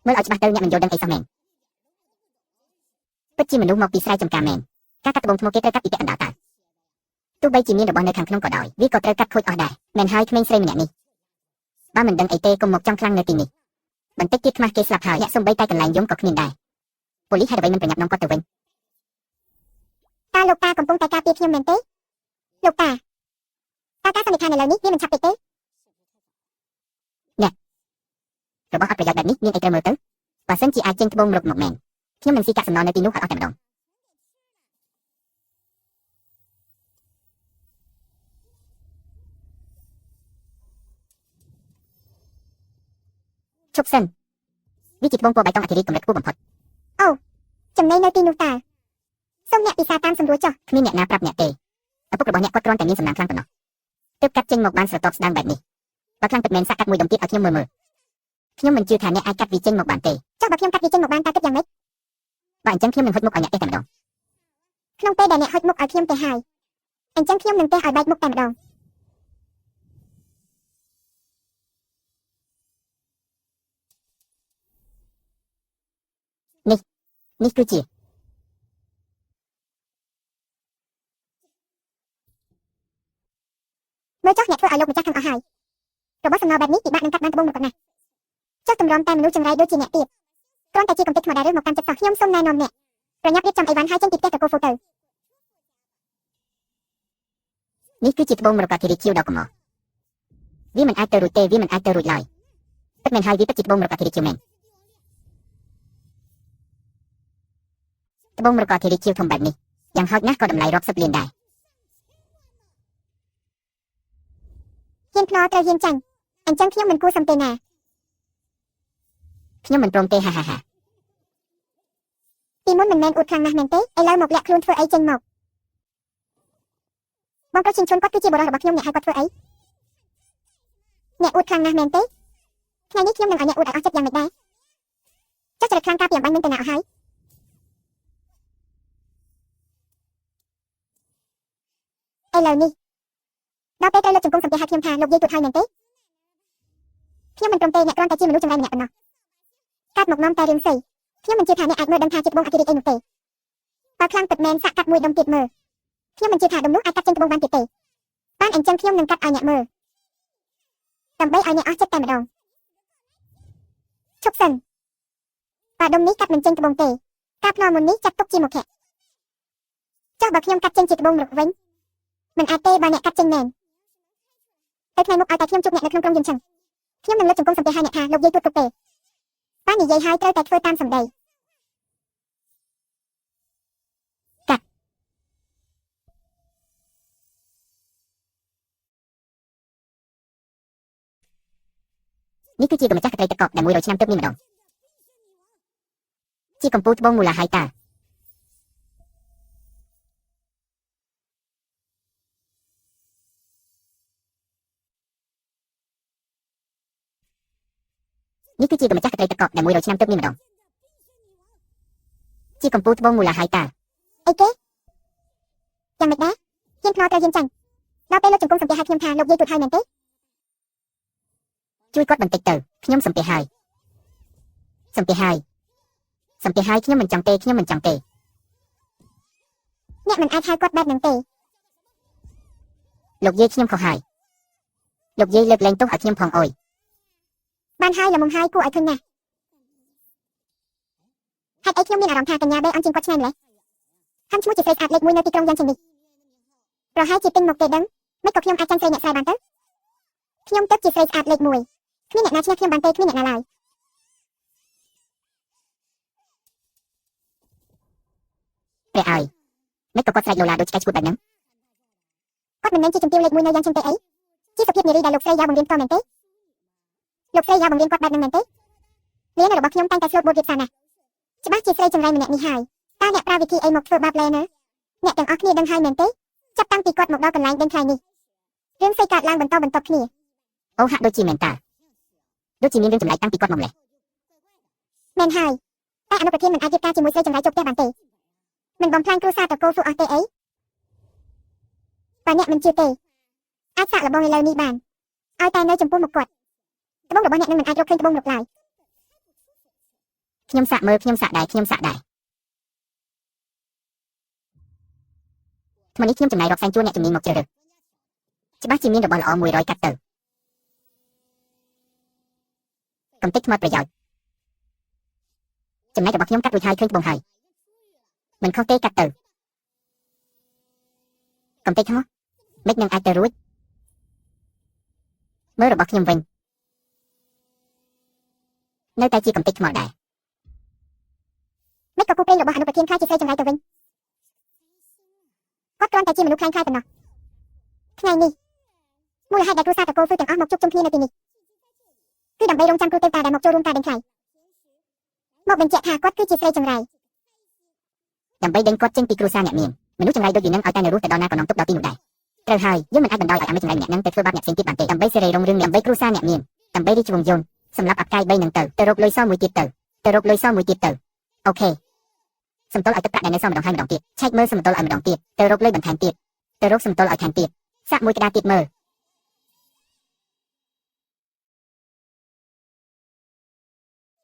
Speaker 1: មើលឲ្យច្បាស់ទៅអ្នកមិនយល់ដឹងអីសោះមែនពិតជាមនុស្សមកពីស្រែចម្ការមែនការកាត់ត្បូងថ្មគេត្រូវកាត់ពីពាក់កណ្ដាលតើទោះបីជាមានរបស់នៅខាងក្នុងក៏ដោយវាក៏ត្រូវកាត់ខូចអស់ដែរមែនហើយក្មេងស្រីម្នាក់នេះបើមិនដឹងអីទេកុំមកចង់ខ្លាំងនៅទីនេះបន្តិចទៀតខ្មាស់គេស្លាប់ហើយអ្នកសំបីតែកន្លែងយំក៏គ្មានដែរប៉ូលីសហេតុអ្វីមិនប្រញាប់នាំគាត់ទៅវិញតើលោកតាកំពុងតែការពារខ្ញុំមែនទេលោកតាការសន្និដ្ឋានឥឡូវនេះវាមិនឆាប់ពេកទេអ្នករបស់អត់ប្រយោជន៍បែបនេះមានអីត្រូវមើលទៅបើសិនជាអាចចេញត្បូងរកមកមែនខ្ញុំនឹងស៊ីកាកសំណល់នៅទីនោះឲ្យអស់តែម្ដងឈប់សិនវាជាត្បូងពណ៌បៃតងអធិរាជកម្រិតខ្ពស់បំផុតអូចំណេញនៅទីនោះតាសូមអ្នកពិសាតាមសម្រួលចុះគ្មានអ្នកណាប្រាប់អ្នកទេឪពុករបស់អ្នកគាត់គ្រាន់តែមានសំណាងខ្លាំងប៉ុណ្ណោះទើបកាត់ចេញមកបានស្រទាប់ស្ដាងបែបនេះបើខ្លាំងពិតមែនសាក់កាត់មួយដុំទៀតឲ្យខ្ញុំមើលខ្ញុំមិនជឿថាអ្នកអាចកាត់វាចេញមកបានទេចុះបើខ្ញុំកាត់វាចេញមកបានតើគិតយ៉ាងម៉េចបើអញ្ចឹងខ្ញុំនឹងហុចមុខឲ្យអ្នកទេតែម្ដង ក្នុងពេលដែលអ្នកហុចមុខឲ្យខ្ញុំទៅហើយអញ្ចឹងខ្ញុំនឹងទះឲ្យបែកមុខតែម្ដងនេះគឺជាមើលចុះអ្នកធ្វើឲ្យលោកម្ចាស់ខឹងអស់ហើយរបស់សំណល់បែបនេះពិបាកនឹងកាត់បានត្បូងមកប៉ុណ្ណាចុះទម្រាំតែមនុស្សចង្រៃដូចជាអ្នកទៀតគ្រាន់តែជាកំទេចធម្មតារើសមកកាន់ចិត្តសោះខ្ញុំសូមណែនាំអ្នកប្រញាប់រៀបចំអីវ៉ាន់ហើយចេញពីផ្ទះទៅកូហ្វូទៅនេះគឺជាត្បូងមរកតធារីខៀវដ៏កម្រវាមិនអាចទៅរួចទេវាមិនអាចទៅរួចឡើយពិតមែនហើយវាពិតជាត្បូងមរកតធារីខៀវមែនត្បូងមរកតធារីខៀវធំបែបនេះយ៉ាងហោចណាស់ក៏តម្លៃរាប់សិបលានដែរហ៊ានភ្នាល់ត្រូវហ៊ានចាញ់អញ្ចឹងខ្ញុំមិនគួរសំទេណាខ្ញុំមិនព្រមទេហាហាពីមុនមិនមែនអួតខ្លាំងណាស់មែនទេឥឡូវមកលាក់ខ្លួនធ្វើអីចេញមកបងប្រុសឈិនឈុនគាត់គឺជាបរិសុទ្ធរបស់ខ្ញុំអ្នកឲ្យគាត់ធ្វើអីអ្នកអួតខ្លាំងណាស់មែនទេថ្ងៃនេះខ្ញុំនឹងឲ្យអ្នកអួតឲ្យអស់ចិត្តយ៉ាងម៉េចដែរចុះចរិតខ្លាំងការពីអំបញ្ញនឹងទៅណាអស់ហើយឥឡូវនេះដល់ពេលត្រូវលើកជង្គង់សំទះឲ្យខ្ញុំថាលោកយាយទួតហើយមែនទេខ្ញុំមិនព្រមទេអ្នកគ្រាន់តែជាមនុស្សចង្រៃម្នាក់ប៉ុណ្ណោះកាត់មកនាំតែរឿងស្អីខ្ញុំមិនជឿថាអ្នកអាចមើលដឹងថាជាត្បូងអធិរាជអីនោះទេបើខ្លាំងពិតមែនសាក់កាត់មួយដុំទៀតមើលខ្ញុំមិនជឿថាដុំនោះអាចកាត់ចេញត្បូងបានទៀតទេបានអញ្ចឹងខ្ញុំនឹងកាត់ឲ្យអ្នកមើលដើម្បីឲ្យអ្នកអស់ចិត្តតែម្ដងឈប់សិនបើដុំនេះកាត់មិនចេញត្បូងទេការភ្នាល់មុននេះចាត់ទុកជាមុខៈចុះបើខ្ញុំកាត់ចេញជាត្បូងរកវិញមិនអាចទេបើអ្នកកាត់ចេញមែនទៅថ្ងៃមុខឲ្យតែខ្ញុំជួបអ្នកនៅក្នុងក្រុមយន្តឆឹងខ្ញុំនឹងលើកជង្គង់សំទះឲ្យអ្នកថាលោកយាយទួតទុកទេបាននិយាយឲ្យត្រូវតែធ្វើតាមសម្ដីកាត់នេះគឺជាកម្ចាស់កត្រីទឹកកកដែល100ឆ្នាំទើបមានម្ដងជាកម្ពុជាត្បូងមូលាហើយតានេះគឺជាកម្ចាស់កត្រីទឹកកកដែល100ឆ្នាំទើបមានម្ដងជាកម្ពុជាត្បូងមូលាហើយតាអីគេយ៉ាងម៉េចដែរហ៊ានភ្នាល់ត្រូវហ៊ានចាញ់ដល់ពេលលើកជង្គង់សំទះឲ្យខ្ញុំថាលោកយាយទួតហើយមែនទេជួយគាត់បន្តិចទៅខ្ញុំសំទះហើយខ្ញុំមិនចង់ទេអ្នកមិនអាចហៅគាត់បែបហ្នឹងទេលោកយាយខ្ញុំខុសហើយលោកយាយលើកលែងទោសឲ្យខ្ញុំផងអើយបានហើយល្មមហើយគួរឲ្យឃើញណាស់ហេតុអីខ្ញុំមានអារម្មណ៍ថាកញ្ញាបេអន់ជាងគាត់ឆ្ងាយម្លេះហាន់ឈ្មោះជាស្រីស្អាតលេខ1នៅទីក្រុងយ៉ាងជាងនេះប្រហែលជាទិញមកទេដឹងមិនក៏ខ្ញុំអាចចាញ់ស្រីអ្នកស្រែបានទៅខ្ញុំទឹកជាស្រីស្អាតលេខ1គ្មានអ្នកណាឈ្នះខ្ញុំបានទេគ្មានអ្នកណាឡើយព្រះអើយមិនក៏គាត់ស្រែកឡូឡាដូចឆ្កែឈួតបែបហ្នឹងគាត់មិនមែនជាជំទាវលេខ1នៅយ៉ាងជាងទេអីជាសុភាពនារីដែលលោកស្រីយ៉ាបង្រៀនតមែនទេលោកស្រីយ៉ាបង្រៀនគាត់បែបហ្នឹងមែនទេរៀនរបស់ខ្ញុំតែងតែស្លូតបូតរៀបសារណាស់ច្បាស់ជាស្រីចង្រៃម្នាក់នេះហើយតើអ្នកប្រើវិធីអីមកធ្វើបាបលែណាអ្នកទាំងអស់គ្នាដឹងហើយមែនទេចាប់តាំងពីគាត់មកដល់កន្លែងដេញថ្ងៃនេះរឿងស្អីកើតឡើងបន្តគ្នាអូហាក់ដូចជាមែនតាដូចជាមានរឿងចម្លែកតាំងពីគាត់មកម្លេះមែនហើយតែអនុប្រធានមិនអាចរៀបការជាមួយស្រីចង្រៃចូលផ្ទះបានទេមិនបំផ្លាញគ្រួសារតកូហ្វូអស់ទេអីបើអ្នកមិនជឿទេអាចសាកល្បងឥឡូវនេះបានឲ្យតែនៅចំពោះមុខគាត់ត្បូងរបស់អ្នកនឹងមិនអាចរកឃើញត្បូងរកឡើយខ្ញុំសាកមើលខ្ញុំសាកដែរថ្មនេះខ្ញុំចំណាយរកសែងជួនអ្នកជំនាញមកជ្រើសរើសច្បាស់ជាមានរបស់ល្អ100កាត់ទៅកំតិចថ្មប្រយោជន៍ចំណែករបស់ខ្ញុំកាត់រួចហើយឃើញត្បូងហើយមិនខុសទេកាត់ទៅកំតិចថ្មមិននឹងអាចទៅរួចមើលរបស់ខ្ញុំវិញនៅតែជាកំតិចថ្មដែរមិនក៏ពូពេញរបស់អនុប្រធានខ្លាចជាស្រីចង្រៃទៅវិញគាត់គ្រាន់តែជាមនុស្សខ្លាំងខ្លាយប៉ុណ្ណោះថ្ងៃនេះមូលហេតុដែលគ្រួសារតកូហ្វឺទាំងអស់មកជួបជុំគ្នានៅទីនេះគឺដើម្បីរងចាំគ្រូទេវតាដែលមកចូលរួមការដេញខ្លាយមកបញ្ជាក់ថាគាត់គឺជាស្រីចង្រៃដើម្បីដេញគាត់ចេញពីគ្រួសារអ្នកមានមនុស្សចង្រៃដូចយីនឹងឲ្យតែនៅរស់ទៅដល់ណាក៏នាំទុកដល់ទីនោះដែរត្រូវហើយយើងមិនអាចបណ្ដោយឲ្យអាមេចង្រៃអ្នកនឹងទៅធ្វើបាបអ្នកផ្សេងទៀតបានទេដើម្បីសេរីរុងរឿងដើម្បីគ្រួសារអ្នកមានដើម្បីរីកវង្សយន្តសម្រាប់អាប់កាយ3នឹងទៅរកលុយសមួយទៀតទៅអូខេ សំទោលឲ្យទឹកប្រាក់ដែលនៅសល់ម្ដងហើយម្ដងទៀតឆែកមើលសំទោលឲ្យម្ដងទៀតទៅរកលុយបន្ថែមទៀតទៅរកសំទោលឲ្យថែមទៀតសាក់មួយក្តារទៀតមើល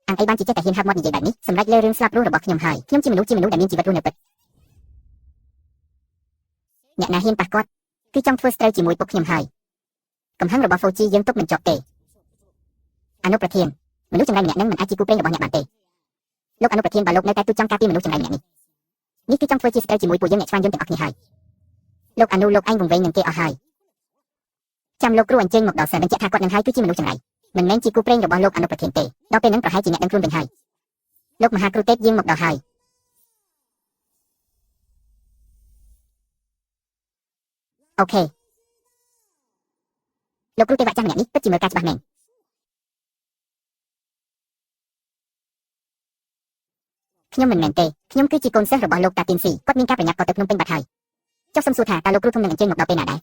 Speaker 1: អញអីបានជាចេះតែហ៊ានហាប់មាត់និយាយបែបនេះសម្រាប់លើរឿងស្លាប់រស់របស់ខ្ញុំហើយខ្ញុំជាមនុស្សដែលមានជីវិតរស់នៅពិតអ្នកណាហ៊ានប៉ះគាត់គឺចង់ធ្វើស្ត្រូវជាមួយពុកខ្ញុំហើយកំហឹងរបស់ហ្វូជីយើងទុកមិនចប់ទេអនុប្រធានមនុស្សចម្លែកម្នាក់នឹងមិនអាចជាគូព្រេងរបស់អ្នកបានទេលោកអនុប្រធានបើលោកនៅតែទូចចង់ការពារមនុស្សចម្លែកម្នាក់នេះគឺចង់ធ្វើជាស្ត្រូវជាមួយពួកយើងអ្នកឆ្វាញយន្តទាំងអស់គ្នាហើយលោកអនុលោកឯងវង្វេងនឹងគេអស់ហើយចាំលោកគ្រូអញ្ជើញមកដល់សិនបញ្ជាក់ថាគាត់នឹងហើយគឺជាមនុស្សចម្លែកមិនមែនជាគូព្រេងរបស់លោកអនុប្រធានទេដល់ពេលហ្នឹងប្រហែលជាអ្នកដឹងខ្លួនវិញហើយលោកមហាគ្រូទេពយាងមកដល់ហើយអូខេលោកគ្រូទេវៈចាស់ម្នាក់នេះពិតជាមើលការច្បាស់មែនខ្ញុំមិនមែនទេខ្ញុំគឺជាកូនសិស្សរបស់លោកតាទីនស៊ីគាត់មានការប្រញាប់ក៏ទៅភ្នំពេញបាត់ហើយចុះសុំសួរថាតើលោកគ្រូធំនឹងអញ្ជើញមកដល់ពេលណាដែរ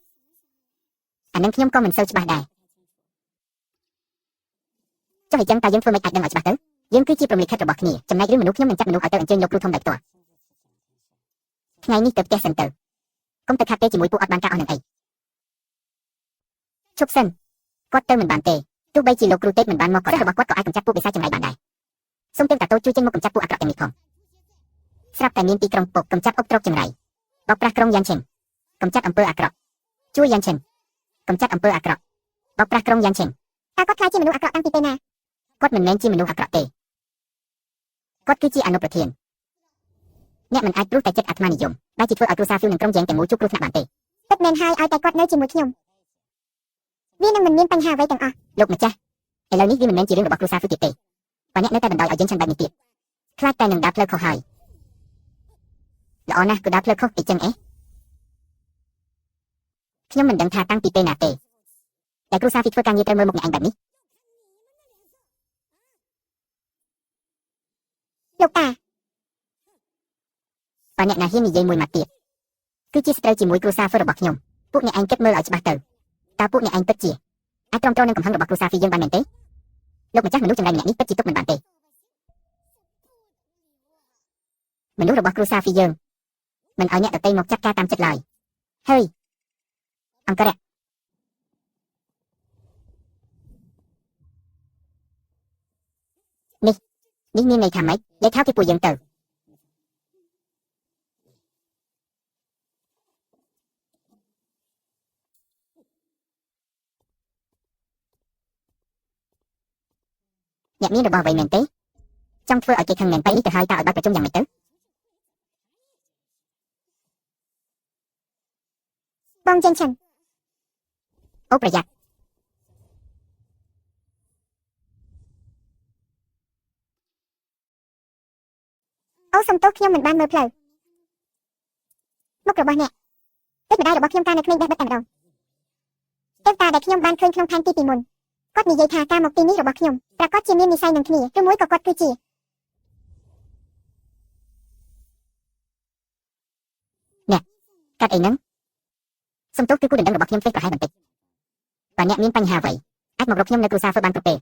Speaker 1: អានឹងខ្ញុំក៏មិនសូវច្បាស់ដែរចុះអញ្ចឹងតើយើងធ្វើម៉េចអាចដឹងឲ្យច្បាស់ទៅយើងគឺជាព្រហ្មលិខិតរបស់គ្នាចំណែករឿងមនុស្សខ្ញុំមិនចាត់មនុស្សឲ្យទៅអញ្ជើញលោកគ្រូធំដោយផ្ទាល់ថ្ងៃនេះទៅផ្ទះសិនទៅកុំទៅខាត់ទេជាមួយពួកអត់បានការអស់នឹងអីឈប់សិនគាត់ទៅមិនបានទេទោះបីជាលោកគ្រូទេពមិនបានមកក៏របស់គាត់ក៏អាចកម្ចាត់ពួកបិសាចចម្លែកបានដែរសូមទើបតាតូចជួយចេញមកកម្ចាត់ពួកអាក្រក់ទាំងនេះផងស្រាប់តែមានទីក្រុងពុកកម្ចាត់អុកត្រកចម្លែកបោកប្រាស់ក្រុងយ៉ាងឈិនកម្ចាត់អំពើអាក្រក់ជួយយ៉ាងឈិនកម្ចាត់អំពើអាក្រក់បោកប្រាស់ក្រុងយ៉ាងឈិនតើគាត់ខ្លាចជាមនុស្សអាក្រក់តាំងពីពេលណាគាត់មិនមែនជាមនុស្សអាក្រក់ទេគាត់គឺជាអនុប្រធានអ្នកមិនអាចព្រោះតែចិត្តអាត្មានិយមដែលជាធ្វើឲ្យគ្រួសារហ្វ៊ីវនិងក្រុមយ៉ាងទាំងមូលជួបគ្រោះថ្នាក់បានទេពិតមែនហើយឲ្យតែគាត់នៅជាមួយខ្ញុំវានឹងមិនមានបញ្ហាអ្វីទាំងអស់លោកម្ចាស់ឥឡូវនេះវាមិនមែនជារឿងរបស់គ្រួសារហ្វ៊ីវទៀតទេបើអ្នកនៅតែបណ្ដោយឲ្យយើងឆាន់បែបនេះទៀតខ្លាចតែនឹងដើរផ្លូវខុសហើយល្អណាស់គឺដើរផ្លូវខុសអីចឹងអេខ្ញុំមិនដឹងថាតាំងពីពេលណាទេតែគ្រូសាហ្វីធ្វើការងារត្រូវមើលមុខអ្នកឯងបែបនេះលោកតាបើអ្នកណាហ៊ាននិយាយមួយម៉ាត់ទៀតគឺជាស្ត្រូវជាមួយគ្រូសាហ្វរបស់ខ្ញុំពួកអ្នកឯងគិតមើលឲ្យច្បាស់ទៅតើពួកអ្នកឯងពិតជាអាចទ្រាំទ្រនឹងកំហឹងរបស់គ្រូសាហ្វីយើងបានមែនទេលោកម្ចាស់មនុស្សចម្លែកម្នាក់នេះពិតជាទុកមិនបានទេមនុស្សរបស់គ្រូសាហ្វីយើងមិនឲ្យអ្នកដទៃមកចាត់ការតាមចិត្តឡើយហើយអង្គរៈនេះមានន័យថាម៉េចលេខថោគេពួកយើងទៅអ្នកមានរបស់អ្វីមែនទេចង់ធ្វើឲ្យគេខឹងមែនទៅនេះទៅហើយតើឲ្យបាត់ប្រជុំយ៉ាងម៉េចទៅបងចេញឆាន់អូប្រយ័ត្នអូសំទោសខ្ញុំមិនបានមើលផ្លូវមុខរបស់អ្នកទឹកម្ដាយរបស់ខ្ញុំកាលនៅក្មេងបេះបិទតែម្ដងទេវតាដែលខ្ញុំបានឃើញក្នុងផែនទីពីមុនគាត់និយាយថាការមកទីនេះរបស់ខ្ញុំប្រកាសជាមាននិស្ស័យនឹងគ្នាឬមួយក៏គាត់គឺជាអ្នកកាត់អីហ្នឹងសំទោសគឺគូដណ្ដឹងរបស់ខ្ញុំទេប្រហែលបន្តិចបើអ្នកមានបញ្ហាអ្វីអាចមករកខ្ញុំនៅគ្រួសារធ្វើបានគ្រប់ពេល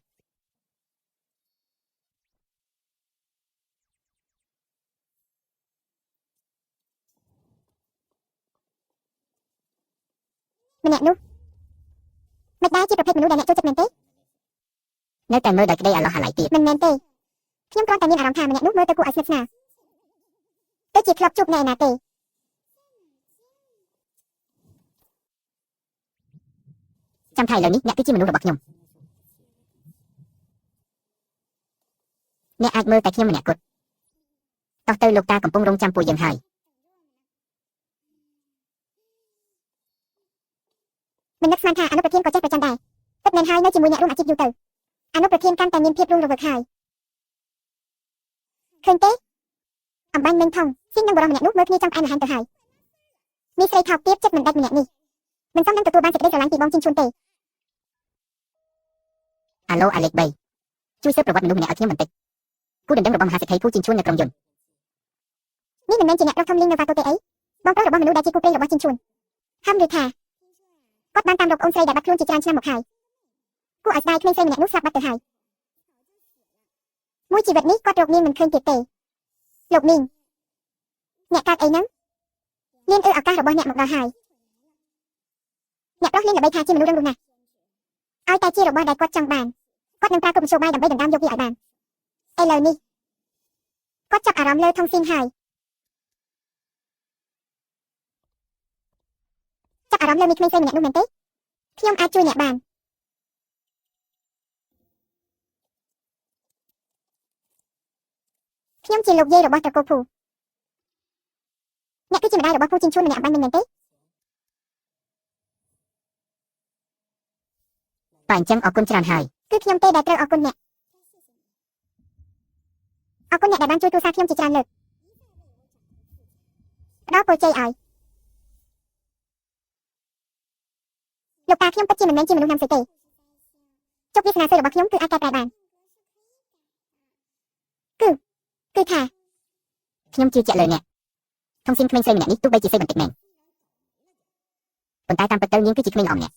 Speaker 1: ម្នាក់នោះមិនដែរជាប្រភេទមនុស្សដែលអ្នកចូលចិត្តមែនទេនៅតែមើលដោយក្តីអាឡោះអាល័យទៀតមិនមែនទេខ្ញុំគ្រាន់តែមានអារម្មណ៍ថាម្នាក់នោះមើលទៅគួរឲ្យស្និទ្ធស្នាលទៅជាធ្លាប់ជួបអ្នកឯណាទេចាំថាឥឡូវនេះអ្នកគឺជាមនុស្សរបស់ខ្ញុំអ្នកអាចមើលតែខ្ញុំម្នាក់គត់តោះទៅលោកតាកំពុងរងចាំពួកយើងហើយមិននឹកស្មានថាអនុប្រធានក៏ចេះប្រចាំដែរពិតមែនហើយនៅជាមួយអ្នករួមអាជីពយូរទៅអនុប្រធានកាន់តែមានភាពរស់រវើកហើយឃើញទេអំបញ្ញមិញថងស៊ីងនឹងបរិះម្នាក់នោះមើលគ្នាចង់ផ្អែមល្ហែមទៅហើយមីស្រីថោកទៀតចិត្តមិនដាច់ម្នាក់នេះមិនសមនឹងទទួលបានសេចក្តីស្រឡាញ់ពីបងជីងឈួនទេអាឡូអាឡេក3ជួយស៊ើបប្រវត្តិមនុស្សម្នាក់ឲ្យខ្ញុំបន្តិចគូដណ្ដឹងរបស់មហាសេដ្ឋីភូជីងឈួននៅក្រុងយន្តនេះមិនមែនជាអ្នករកធំលីងនៅវ៉ាតូទេអីបងប្រុសរបស់មនុស្សដែលជាគូព្រេងរបស់ជីងឈួនហាំឬថាគាត់បានតាមរកអូនស្រីដែលបាត់ខ្លួនជាច្រើនឆ្នាំមកហើយគួរឲ្យស្ដាយក្មេងស្រីម្នាក់នោះស្លាប់បាត់ទៅហើយមួយជីវិតនេះគាត់រកនាងមិនឃើញទៀតទេលោកនាង អ្នកកើតអីហ្នឹងលៀនឱកាសរបស់អ្នកមកដល់ហើយអ្នកប្រុសលៀនល្បីថាជាមនុស្សរឹងរូសណាស់ឲ្យតែជារបស់ដែលគាត់ចង់បានគាត់នឹងប្រើគ្រប់មធ្យោបាយដើម្បីដណ្ដើមយកវាឲ្យបានឥឡូវនេះគាត់ចាប់អារម្មណ៍លើថងស៊ីនហើយចាប់អារម្មណ៍លើមីក្មេងស្រីម្នាក់នោះមែនទេខ្ញុំអាចជួយអ្នកបានខ្ញុំជាលោកយាយរបស់ត្រកូលភូអ្នកគឺជាម្ដាយរបស់ពូជីនឈួនម្នាក់បាញ់មែនទេតែអញ្ចឹងអរគុណច្រើនហើយគឺខ្ញុំទេដែលត្រូវអរគុណអ្នកអរគុណអ្នកដែលបានជួយគ្រួសារខ្ញុំជាច្រើនលើកផ្ដល់ពរជ័យឲ្យលោកតាខ្ញុំពិតជាមិនមែនជាមនុស្សណាំស្អីទេចុកវាសនាសើរបស់ខ្ញុំគឺអាចកែប្រែបានគឺថាខ្ញុំជឿជាក់លើអ្នកថងស៊ីនក្មេងស្រីម្នាក់នេះទោះបីជាសេបន្តិចមែនប៉ុន្តែតាមពិតទៅនាងគឺជាក្មេងល្អម្នាក់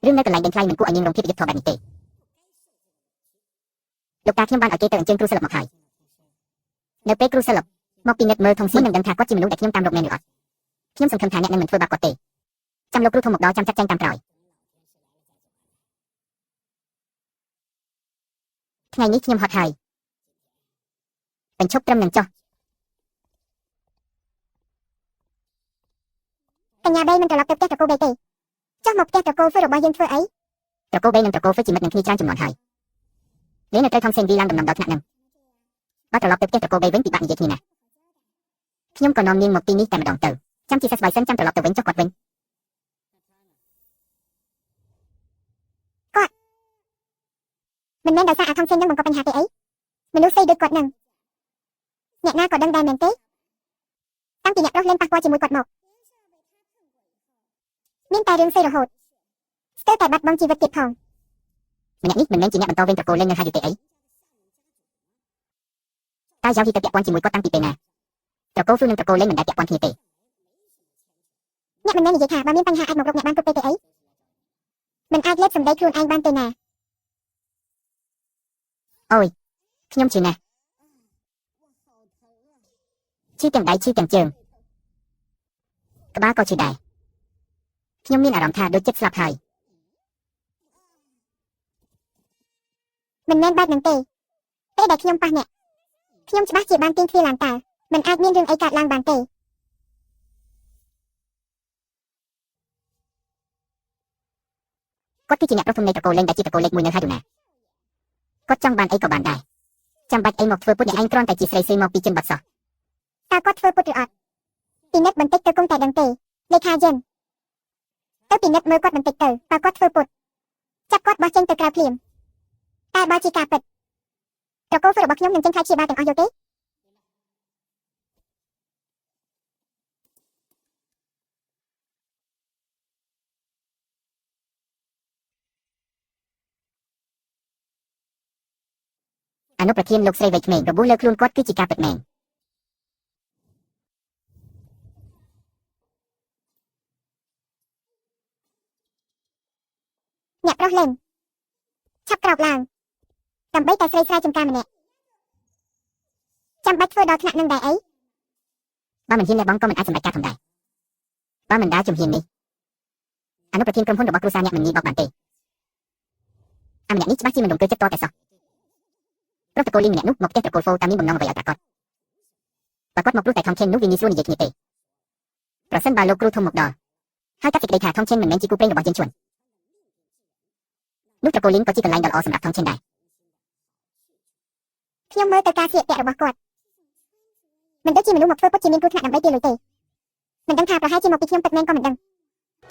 Speaker 1: រឿងនៅកន្លែងដេញថ្លៃមិនគួរឲ្យនាងរងភាពយុត្តិធម៌បែបនេះទេលោកតាខ្ញុំបានឲ្យគេទៅអញ្ជើញគ្រូសិលឹកមកហើយនៅពេលគ្រូសិលឹកមកពិនិត្យមើលថងស៊ីននឹងដឹងថាគាត់ជាមនុស្សដែលខ្ញុំតាមរកមែនឬអត់ខ្ញុំសង្ឃឹមថាអ្នកនឹងមិនធ្វើបាបគាត់ទេចាំលោកគ្រូធំមកដល់ចាំចាត់ចែងតាមក្រោយថ្ងៃនេះខ្ញុំហត់ហើយបញ្ឈប់ត្រឹមនឹងចុះកញ្ញាបេមិនត្រឡប់ទៅផ្ទះត្រកូលបេទេចុះមកផ្ទះត្រកូលហ្វឺរបស់យើងធ្វើអីត្រកូលបេនិងត្រកូលហ្វឺជាមិត្តនឹងគ្នាច្រើនចំនួនហើយលេនៅត្រូវថងសេនវីឡើងដំណំដល់ថ្នាក់នឹងបើត្រឡប់ទៅផ្ទះត្រកូលបេវិញពិបាកនិយាយគ្នាណាខ្ញុំក៏នាំនាងមកទីនេះតែម្ដងទៅចាំជាសះស្បើយសិនចាំត្រឡប់ទៅវិញចុះគាត់វិញគាត់មិនមែនដោយសារអាថងសេននឹងបង្កបញ្ហាទេអីមនុស្សស្អីដូចគាត់នឹងអ្នកណាក៏ដឹងដែរមែនទេតាំងពីអ្នកប្រុសលេងប៉ះពាល់ជាមួយគាត់មកមានតែរឿងស្អីរហូតស្ទើរតែបាត់បង់ជីវិតទៀតផងម្នាក់នេះមិនមែនជាអ្នកបន្តវេនត្រកូលលេងនៅហើយទេអីតែយ៉ាងហីទៅពាក់ព័ន្ធជាមួយគាត់តាំងពីពេលណាត្រកូលហ្វឺនិងត្រកូលលេងមិនដែលពាក់ព័ន្ធគ្នាទេអ្នកមិនមែននិយាយថាបើមានបញ្ហាអាចមករកអ្នកបានគ្រប់ពេលទេអីមិនអាចលេបសម្ដីខ្លួនឯងបានទេណាអូយខ្ញុំជឿណាស់ឈឺទាំងដៃឈឺទាំងជើងក្បាលក៏ឈឺដែរខ្ញុំមានអារម្មណ៍ថាដូចចិត្តស្លាប់ហើយមិនមែនបែបហ្នឹងទេពេលដែលខ្ញុំប៉ះអ្នកខ្ញុំច្បាស់ជាបានទាញទ្វារឡើងតើមិនអាចមានរឿងអីកើតឡើងបានទេគាត់គឺជាអ្នកប្រុសធំនៃត្រកូលលេងដែលជាត្រកូលលេខ1នៅហើយទូណាគាត់ចង់បានអីក៏បានដែរចាំបាច់អីមកធ្វើពុតអ្នកឯងគ្រាន់តែជាស្រីស្រីមកពីជនបាត់សោះតើគាត់ធ្វើពុតឬអត់ពិនិត្យបន្តិចទៅគង់តែដឹងទេលេខាយិនទៅពិនិត្យមើលគាត់បន្តិចទៅតើគាត់ធ្វើពុតចាប់គាត់បោះចេញទៅក្រៅភ្លាមតែបើជាការពិតត្រកូលហ្វឺរបស់ខ្ញុំនឹងចេញថ្លៃព្យាបាលទាំងអស់យកទេអនុប្រធានលោកស្រីវ័យក្មេងរបួសលើខ្លួនគាត់គឺជាការពិតមែនអ្នកប្រុសលេងឆាប់ក្រោកឡើងដើម្បីតែស្រីស្រាយចំការម្នាក់ចាំបាច់ធ្វើដល់ថ្នាក់នឹងដែរអីបើមិនហ៊ានលះបង់ក៏មិនអាចសម្រេចការធំដែរបើមិនដើរជំហាននេះអនុប្រធានក្រុមហ៊ុនរបស់គ្រួសារអ្នកមិនងាយបោកបានទេអាម្នាក់នេះច្បាស់ជាមិនរំពើចិត្តតតែសោះព្រោះតកូលលីម្នាក់នោះមកផ្ទះត្រកូលហ្វូតាមមានបំណងអ្វីឲ្យគាត់បើគាត់មកព្រោះតែថងឆេននោះវាងាយស្រួលនិយាយគ្នាទេប្រសិនបើលោកគ្រូធំមកដល់ហើយកាត់សេចក្តីថាថងឆេនមិនមែនជាគូព្រេងរបស់យើងជួននោះត្រកូលលីក៏ជាកន្លែងដ៏ល្អសម្រាប់ថងឆេនដែរខ្ញុំមើលទៅការស្លៀកពាក់របស់គាត់មិនដូចជាមនុស្សមកធ្វើពុតជាមានគ្រោះថ្នាក់ដើម្បីទារលុយទេមិនដឹងថាប្រហែលជាមកពីខ្ញុំពិតមែនក៏មិនដឹង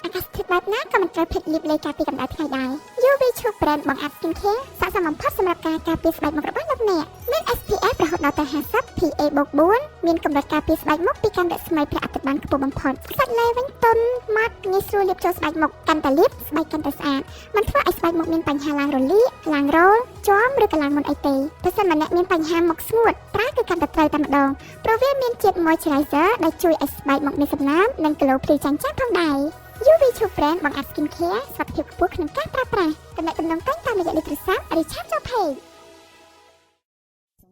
Speaker 1: អាកាសធាតុបែបណាក៏មិនត្រូវភ្លេចលាបឡេការពារកម្ដៅថ្ងៃដែរ UV Chup Brand បង្អាប់ Skincare ស័ក្តិសមបំផុតសម្រាប់ការការពារស្បែកមុខរបស់លោកអ្នកមាន SPF រហូតដល់ទៅ50 PA+4 មានកម្រិតការពារស្បែកមុខពីកាំរស្មីព្រះអាទិត្យបានខ្ពស់បំផុតសាច់ឡេវិញទន់ម៉ត់ងាយស្រួលលាបចូលស្បែកមុខកាន់តែលាបស្បែកកាន់តែស្អាតមិនធ្វើឲ្យស្បែកមុខមានបញ្ហាឡើងរលាកឡើងរោលជាំឬក៏ឡើងមុនអីទេប្រសិនបើអ្នកមានបញ្ហាមុខស្ងួតប្រើគឺកាន់តែត្រូវតែម្ដងព្រោះវាមានជាតិ Moisturizer ដែលជួយឲ្យស្បែកមុខមានសំណើមនិង glow ភ្លឺចាញ់ចាំងផងដែរ UV Chup Brand បង្អាប់ Skincare សុខភាពខ្ពស់ក្នុងការប្រើប្រាស់តំណែងតំណងតាមរយៈលេខទូរស័ព្ទ Richard Chopay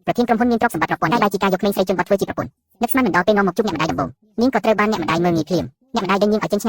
Speaker 1: ប្រធានក្រុមហ៊ុនមានទ្រព្យសម្បត្តិប្រព័ន្ធតែបែរជាការយកក្មេងស្រីជនបទធ្វើជាប្រពន្ធនឹកស្មានមិនដល់ពេលនាំមកជួបអ្នកម្ដាយដំបូងនាងក៏ត្រូវបានអ្នកម្ដាយមើលងាយភ្លាមអ្នកម្ដាយដេញនាងឲ្យចេញឆ្ងាយ